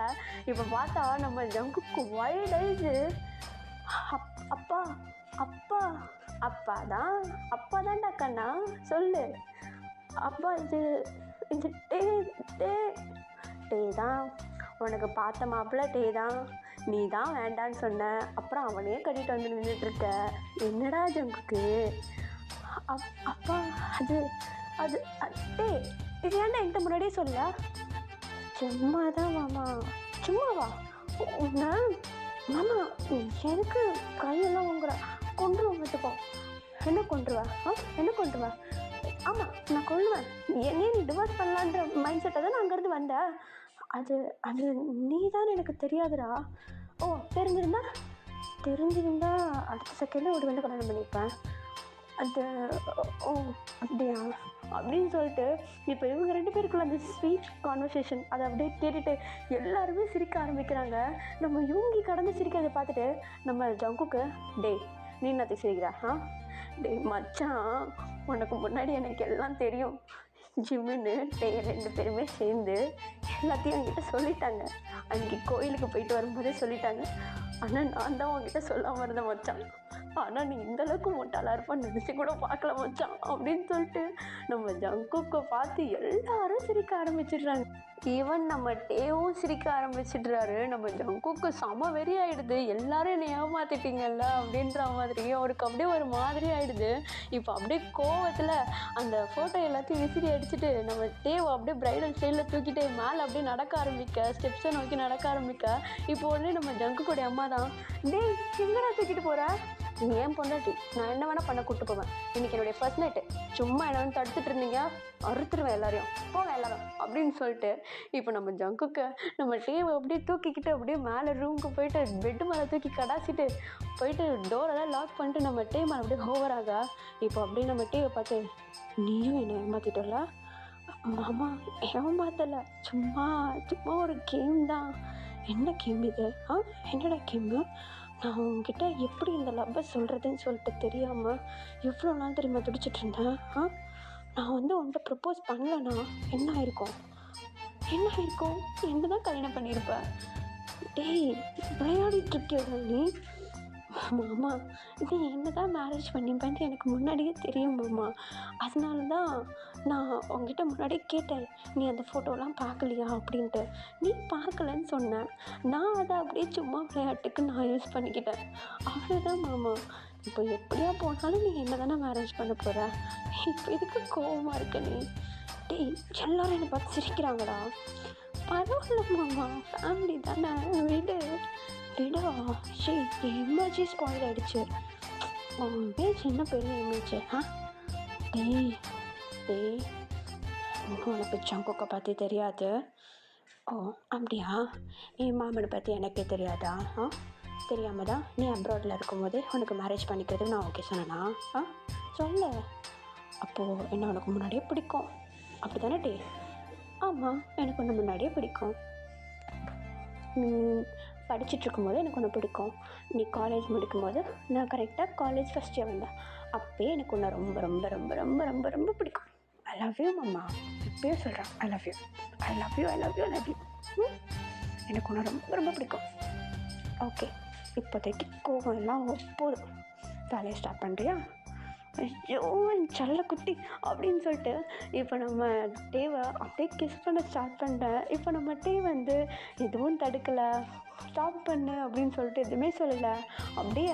A: இப்போ பார்த்தா நம்ம ஜங்குக்கு வைல்ட் ஆயிடுச்சு. அப்பா அப்பா அப்பா தான்டா கண்ணா சொல்லு. அப்பா இது டே தான் உனக்கு பார்த்த மாப்பிள்ள டே தான். நீ தான் வேண்டான்னு சொன்ன, அப்புறம் அவனே கட்டிட்டு வந்து நின்றுட்டுருக்க. என்னடா ஜங்குக்கு? அப்பா அது டே இது ஏன்டா என்கிட்ட முன்னாடியே சொல்ல? சும்மா தான் மாமா. சும்மாவா? மாமா எனக்கு கையெல்லாம் உங்குற கொண்டுருவேன் பார்த்துக்கோ. என்ன கொண்டுருவேன்? ஆமாம் நான் கொள்ளுவேன். என்னையே நீ டிவோர்ஸ் பண்ணலான்ற மைண்ட் செட்டை தான் நான் அங்கேருந்து வந்தேன். அது நீ தான் எனக்கு தெரியாதுடா. ஓ தெரிஞ்சிருந்தா அடுத்த செகண்டில் ஒரு வந்து கல்யாணம் பண்ணிப்பேன். ஓ அப்படியா அப்படின்னு சொல்லிட்டு இப்போ இவங்க 2 பேருக்குள்ள அந்த ஸ்வீட் கான்வர்சேஷன் அதை அப்படியே கேட்டுட்டு எல்லாருமே சிரிக்க ஆரம்பிக்கிறாங்க. நம்ம யூங்கி கடந்து சிரிக்கிறத பார்த்துட்டு நம்ம ஜங்குக்கு, டே நீ என்னத்தை சிரிக்கிறா? டே மச்சான் உனக்கு முன்னாடி எனக்கு எல்லாம் தெரியும். ஜிம்முன்னு டே 2 பேருமே சேர்ந்து எல்லாத்தையும் என்கிட்ட சொல்லிட்டாங்க. அன்றைக்கி கோயிலுக்கு போயிட்டு வரும்போதே சொல்லிட்டாங்க. ஆனால் நான் தான் உங்ககிட்ட சொல்லாமல் இருந்தேன் மச்சான். ஆனால் நீ இந்தளவுக்கு முட்டாளாக இருப்பான்னு நினச்சி கூட பார்க்கல மச்சான் அப்படின்னு சொல்லிட்டு நம்ம ஜங்குக்கை பார்த்து எல்லாரும் சிரிக்க ஆரம்பிச்சிடுறாங்க. ஈவன் நம்ம டேவும் சிரிக்க ஆரம்பிச்சிடுறாரு. நம்ம ஜங்குக்கு செம வெறி ஆகிடுது. எல்லாரும் என்னை ஏமாத்திட்டீங்கல்ல அப்படின்ற மாதிரி அவருக்கு அப்படியே ஒரு மாதிரி ஆகிடுது. இப்போ அப்படியே கோவத்தில் அந்த ஃபோட்டோ எல்லாத்தையும் விசிறி அடிச்சுட்டு நம்ம டேவை அப்படியே ப்ரைடல் ஸ்டைலில் தூக்கிட்டு மேலே அப்படியே நடக்க ஆரம்பிக்க, ஸ்டெப்ஸை நோக்கி நடக்க ஆரம்பிக்க. இப்போ உடனே நம்ம ஜங்குக்குடைய அம்மா தான், டேய் எங்கடா தூக்கிட்டு போகிற? நீ ஏன் பொண்டாட்டி, நான் என்ன வேணால் பண்ண கூப்பிட்டு போவேன். இன்றைக்கி என்னுடைய ஃபர்ஸ்ட் நைட்டு, சும்மா என்ன வந்து தடுத்துட்டு இருந்தீங்க, அறுத்துருவேன் எல்லாரையும், போங்க எல்லாரும் அப்படின்னு சொல்லிட்டு இப்போ நம்ம ஜங்குக்கு நம்ம டேவை அப்படியே தூக்கிக்கிட்டு அப்படியே மேலே ரூமுக்கு போயிட்டு பெட்டு மேலே தூக்கி கடாசிட்டு போயிட்டு டோரெல்லாம் லாக் பண்ணிட்டு நம்ம டே மேலே அப்படியே ஓவராக. இப்போ அப்படியே நம்ம டேவை பார்த்து, நீயும் என்னை ஏமாற்றிட்டல மாமா? ஏமாத்தலை, சும்மா சும்மா ஒரு கேம் தான். என்ன கேம் இது? என்னடா கேமு? நான் உங்ககிட்ட எப்படி இந்த லவ்வை சொல்கிறதுன்னு சொல்லிட்டு தெரியாமல் எவ்வளோ நாள் தெரியுமா துடிச்சிட்டு இருந்தேன். நான் வந்து உன்கிட்ட ப்ரப்போஸ் பண்ணலண்ணா என்ன ஆயிருக்கும்? என்ன தான் கல்யாணம் பண்ணியிருப்பேன். டேய் விளையாடிட்டு இருக்கியோட நீ? மாமா நீ என்ன தான் மேரேஜ் பண்ணிப்பேன்ட்டு எனக்கு முன்னாடியே தெரியும் மாமா. அதனால தான் நான் உங்ககிட்ட முன்னாடியே கேட்டேன், நீ அந்த ஃபோட்டோலாம் பார்க்கலையா அப்படின்ட்டு. நீ பார்க்கலன்னு சொன்னேன். நான் அதை அப்படியே சும்மா விளையாட்டுக்கு நான் யூஸ் பண்ணிக்கிட்டேன், அவ்வளோதான் மாமா. இப்போ எப்படியா போனாலும் நீ என்ன தானே மேரேஜ் பண்ண போகிற? இப்போ இதுக்கு கோவமாக இருக்க நீ? டேய் எல்லோரும் என்னை பார்த்து சிரிக்கிறாங்கடா. பரவாயில்ல மாமா, ஃபேமிலி தானே, விடா. சரி இமேஜே ஸ்பாயில் ஆகிடுச்சு. இமேஜ் என்ன பெரிய இமேஜ்? டேய் உனக்கு ஜங்குக்கை பற்றி தெரியாது? ஓ அப்படியா? என் மாமனை பற்றி எனக்கே தெரியாதா? தெரியாமல் தான் நீ அப்ராடில் இருக்கும்போது உனக்கு மேரேஜ் பண்ணிக்கிறது நான் ஓகே சொன்னேனா? சொல்ல. அப்போது என்ன உனக்கு முன்னாடியே பிடிக்கும் அப்படி தானே டே? ஆமாம், எனக்கு ஒன்று முன்னாடியே பிடிக்கும். படிச்சுட்டு இருக்கும்போது எனக்கு ஒன்று பிடிக்கும். நீ காலேஜ் முடிக்கும்போது நான் கரெக்டாக காலேஜ் ஃபஸ்ட் இயர் வந்தேன். அப்போயே எனக்கு ஒன்று ரொம்ப ரொம்ப ரொம்ப ரொம்ப ரொம்ப ரொம்ப பிடிக்கும். ஐ லவ் யூ மாமா. இப்போயே சொல்கிறேன், ஐ லவ் யூ. எனக்கு ஒன்று ரொம்ப ரொம்ப பிடிக்கும். ஓகே, இப்போதைக்கு கோவம் எல்லாம் போதும், வேலையை ஸ்டார்ட் பண்ணுறியா? ஐயோ செல்ல குட்டி அப்படின்னு சொல்லிட்டு இப்போ நம்ம டேவை அப்படியே கிஸ் பண்ண ஸ்டார்ட் பண்ணிட்டேன். இப்போ நம்ம டே வந்து எதுவும் தடுக்கலை, ஸ்டாப் பண்ணு அப்படின்னு சொல்லிட்டு எதுவுமே சொல்லலை, அப்படியே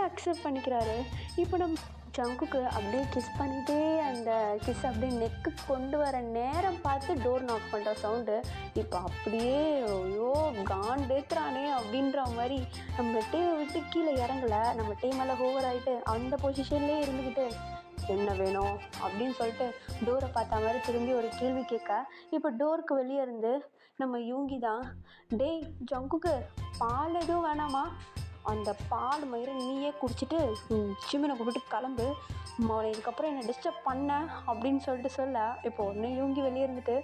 A: அக்செப்ட் பண்ணிக்கிறாரு. இப்போ நம்ம ஜங்குக்கு அப்படியே கிஸ் பண்ணிகிட்டே அந்த கிஸ் அப்படியே நெக்கு கொண்டு வர நேரம் பார்த்து டோர் நாக் பண்ணுற சவுண்டு. இப்போ அப்படியே ஐயோ காண்டேத்துறானே அப்படின்ற மாதிரி நம்ம டேவை விட்டு கீழே இறங்கலை, நம்ம டே மேலே ஓவர் ஆகிட்டு அந்த பொசிஷன்லேயே இருந்துக்கிட்டு என்ன வேணும் அப்படின்னு சொல்லிட்டு டோரை பார்த்த மாதிரி திரும்பி ஒரு கேள்வி கேட்க. இப்போ டோருக்கு வெளியே இருந்து நம்ம யூங்கி தான், டேய் ஜங்குக்கு பால் எதுவும் வேணாமா? அந்த பால் மயிரை நீயே குடிச்சிட்டு சிம்மினை கூப்பிட்டு கிளம்பு, இதுக்கப்புறம் என்னை டிஸ்டர்ப் பண்ண அப்படின்னு சொல்லிட்டு சொல்ல. இப்போ ஒன்று யூங்கி வெளியே இருந்துட்டு,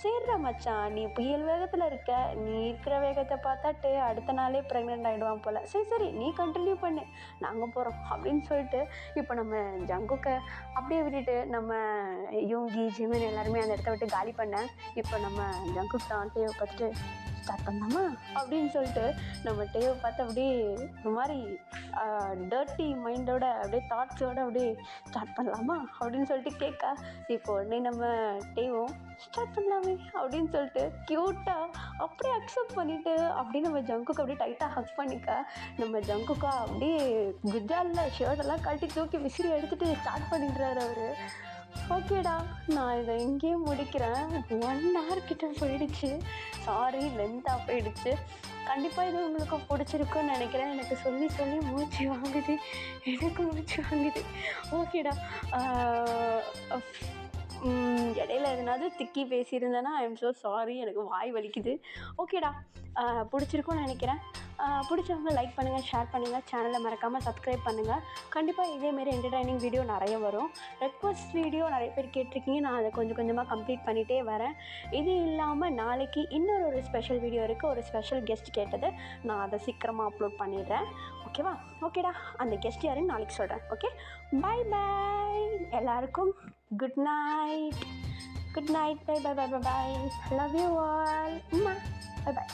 A: சரிடா மச்சான் நீ புயல் வேகத்தில் இருக்க, நீ இருக்கிற வேகத்தை பார்த்தாட்டு அடுத்த நாளே ப்ரெக்னென்ட் ஆகிடுவான் போல், சரி நீ கண்டினியூ பண்ணு, நாங்கள் போகிறோம் அப்படின்னு சொல்லிட்டு இப்போ நம்ம ஜங்குக்கை அப்படியே விட்டுட்டு நம்ம யூங்கி ஜிமின் எல்லாருமே அந்த இடத்த விட்டு காலி பண்ண. இப்போ நம்ம ஜங்குக் தான் டேவை பார்த்துட்டு, ஸ்டார்ட் பண்ணலாமா அப்படின்னு சொல்லிட்டு நம்ம டேவை பார்த்து அப்படியே இந்த மாதிரி டர்ட்டி மைண்டோட அப்படியே தாட்ஸோடு அப்படியே ஸ்டார்ட் பண்ணலாமா அப்படின்னு சொல்லிட்டு கேட்க. இப்போ உடனே நம்ம டேவும் ஸ்டார்ட் பண்ணலாமே அப்படின்னு சொல்லிட்டு க்யூட்டாக அப்படியே அக்செப்ட் பண்ணிவிட்டு அப்படியே நம்ம ஜங்குக்கு அப்படியே டைட்டாக ஹக் பண்ணிக்க. நம்ம ஜங்குக்கா அப்படியே குஜாலில் ஷர்ட்டெல்லாம் கழட்டி தூக்கி விசிறி எடுத்துகிட்டு ஸ்டார்ட் பண்ணிடுறாரு அவர். ஓகேடா, நான் இதை இங்கேயே முடிக்கிறேன். 1 hour கிட்ட போயிடுச்சு, சாரி லென்த்தாக போயிடுச்சு. கண்டிப்பாக இது உங்களுக்கு பிடிச்சிருக்குன்னு நினைக்கிறேன். எனக்கு சொல்லி மூச்சு வாங்குது, ஓகேடா. இடையில எதனாவது திக்கி பேசியிருந்தேன்னா ஐ எம் ஸோ சாரி, எனக்கு வாய் வலிக்குது. ஓகேடா, பிடிச்சிருக்குன்னு நினைக்கிறேன். பிடிச்சவங்க லைக் பண்ணுங்கள், ஷேர் பண்ணுங்கள், சேனலை மறக்காமல் சப்ஸ்கிரைப் பண்ணுங்கள். கண்டிப்பாக இதேமாரி என்டர்டைனிங் வீடியோ நிறைய வரும். ரெக்வஸ்ட் வீடியோ நிறைய பேர் கேட்டிருக்கீங்க, நான் அதை கொஞ்சம் கொஞ்சமாக கம்ப்ளீட் பண்ணிகிட்டே வரேன். இது இல்லாமல் நாளைக்கு இன்னொரு ஸ்பெஷல் வீடியோ இருக்குது, ஒரு ஸ்பெஷல் கெஸ்ட் கேட்டது, நான் அதை சீக்கிரமாக அப்லோட் பண்ணிடுறேன். ஓகேவா? ஓகேடா, அந்த கெஸ்ட் யாருன்னு நாளைக்கு சொல்கிறேன். ஓகே, பாய் பாய் எல்லாருக்கும். Good night, bye bye bye bye bye. Love you all. Bye by.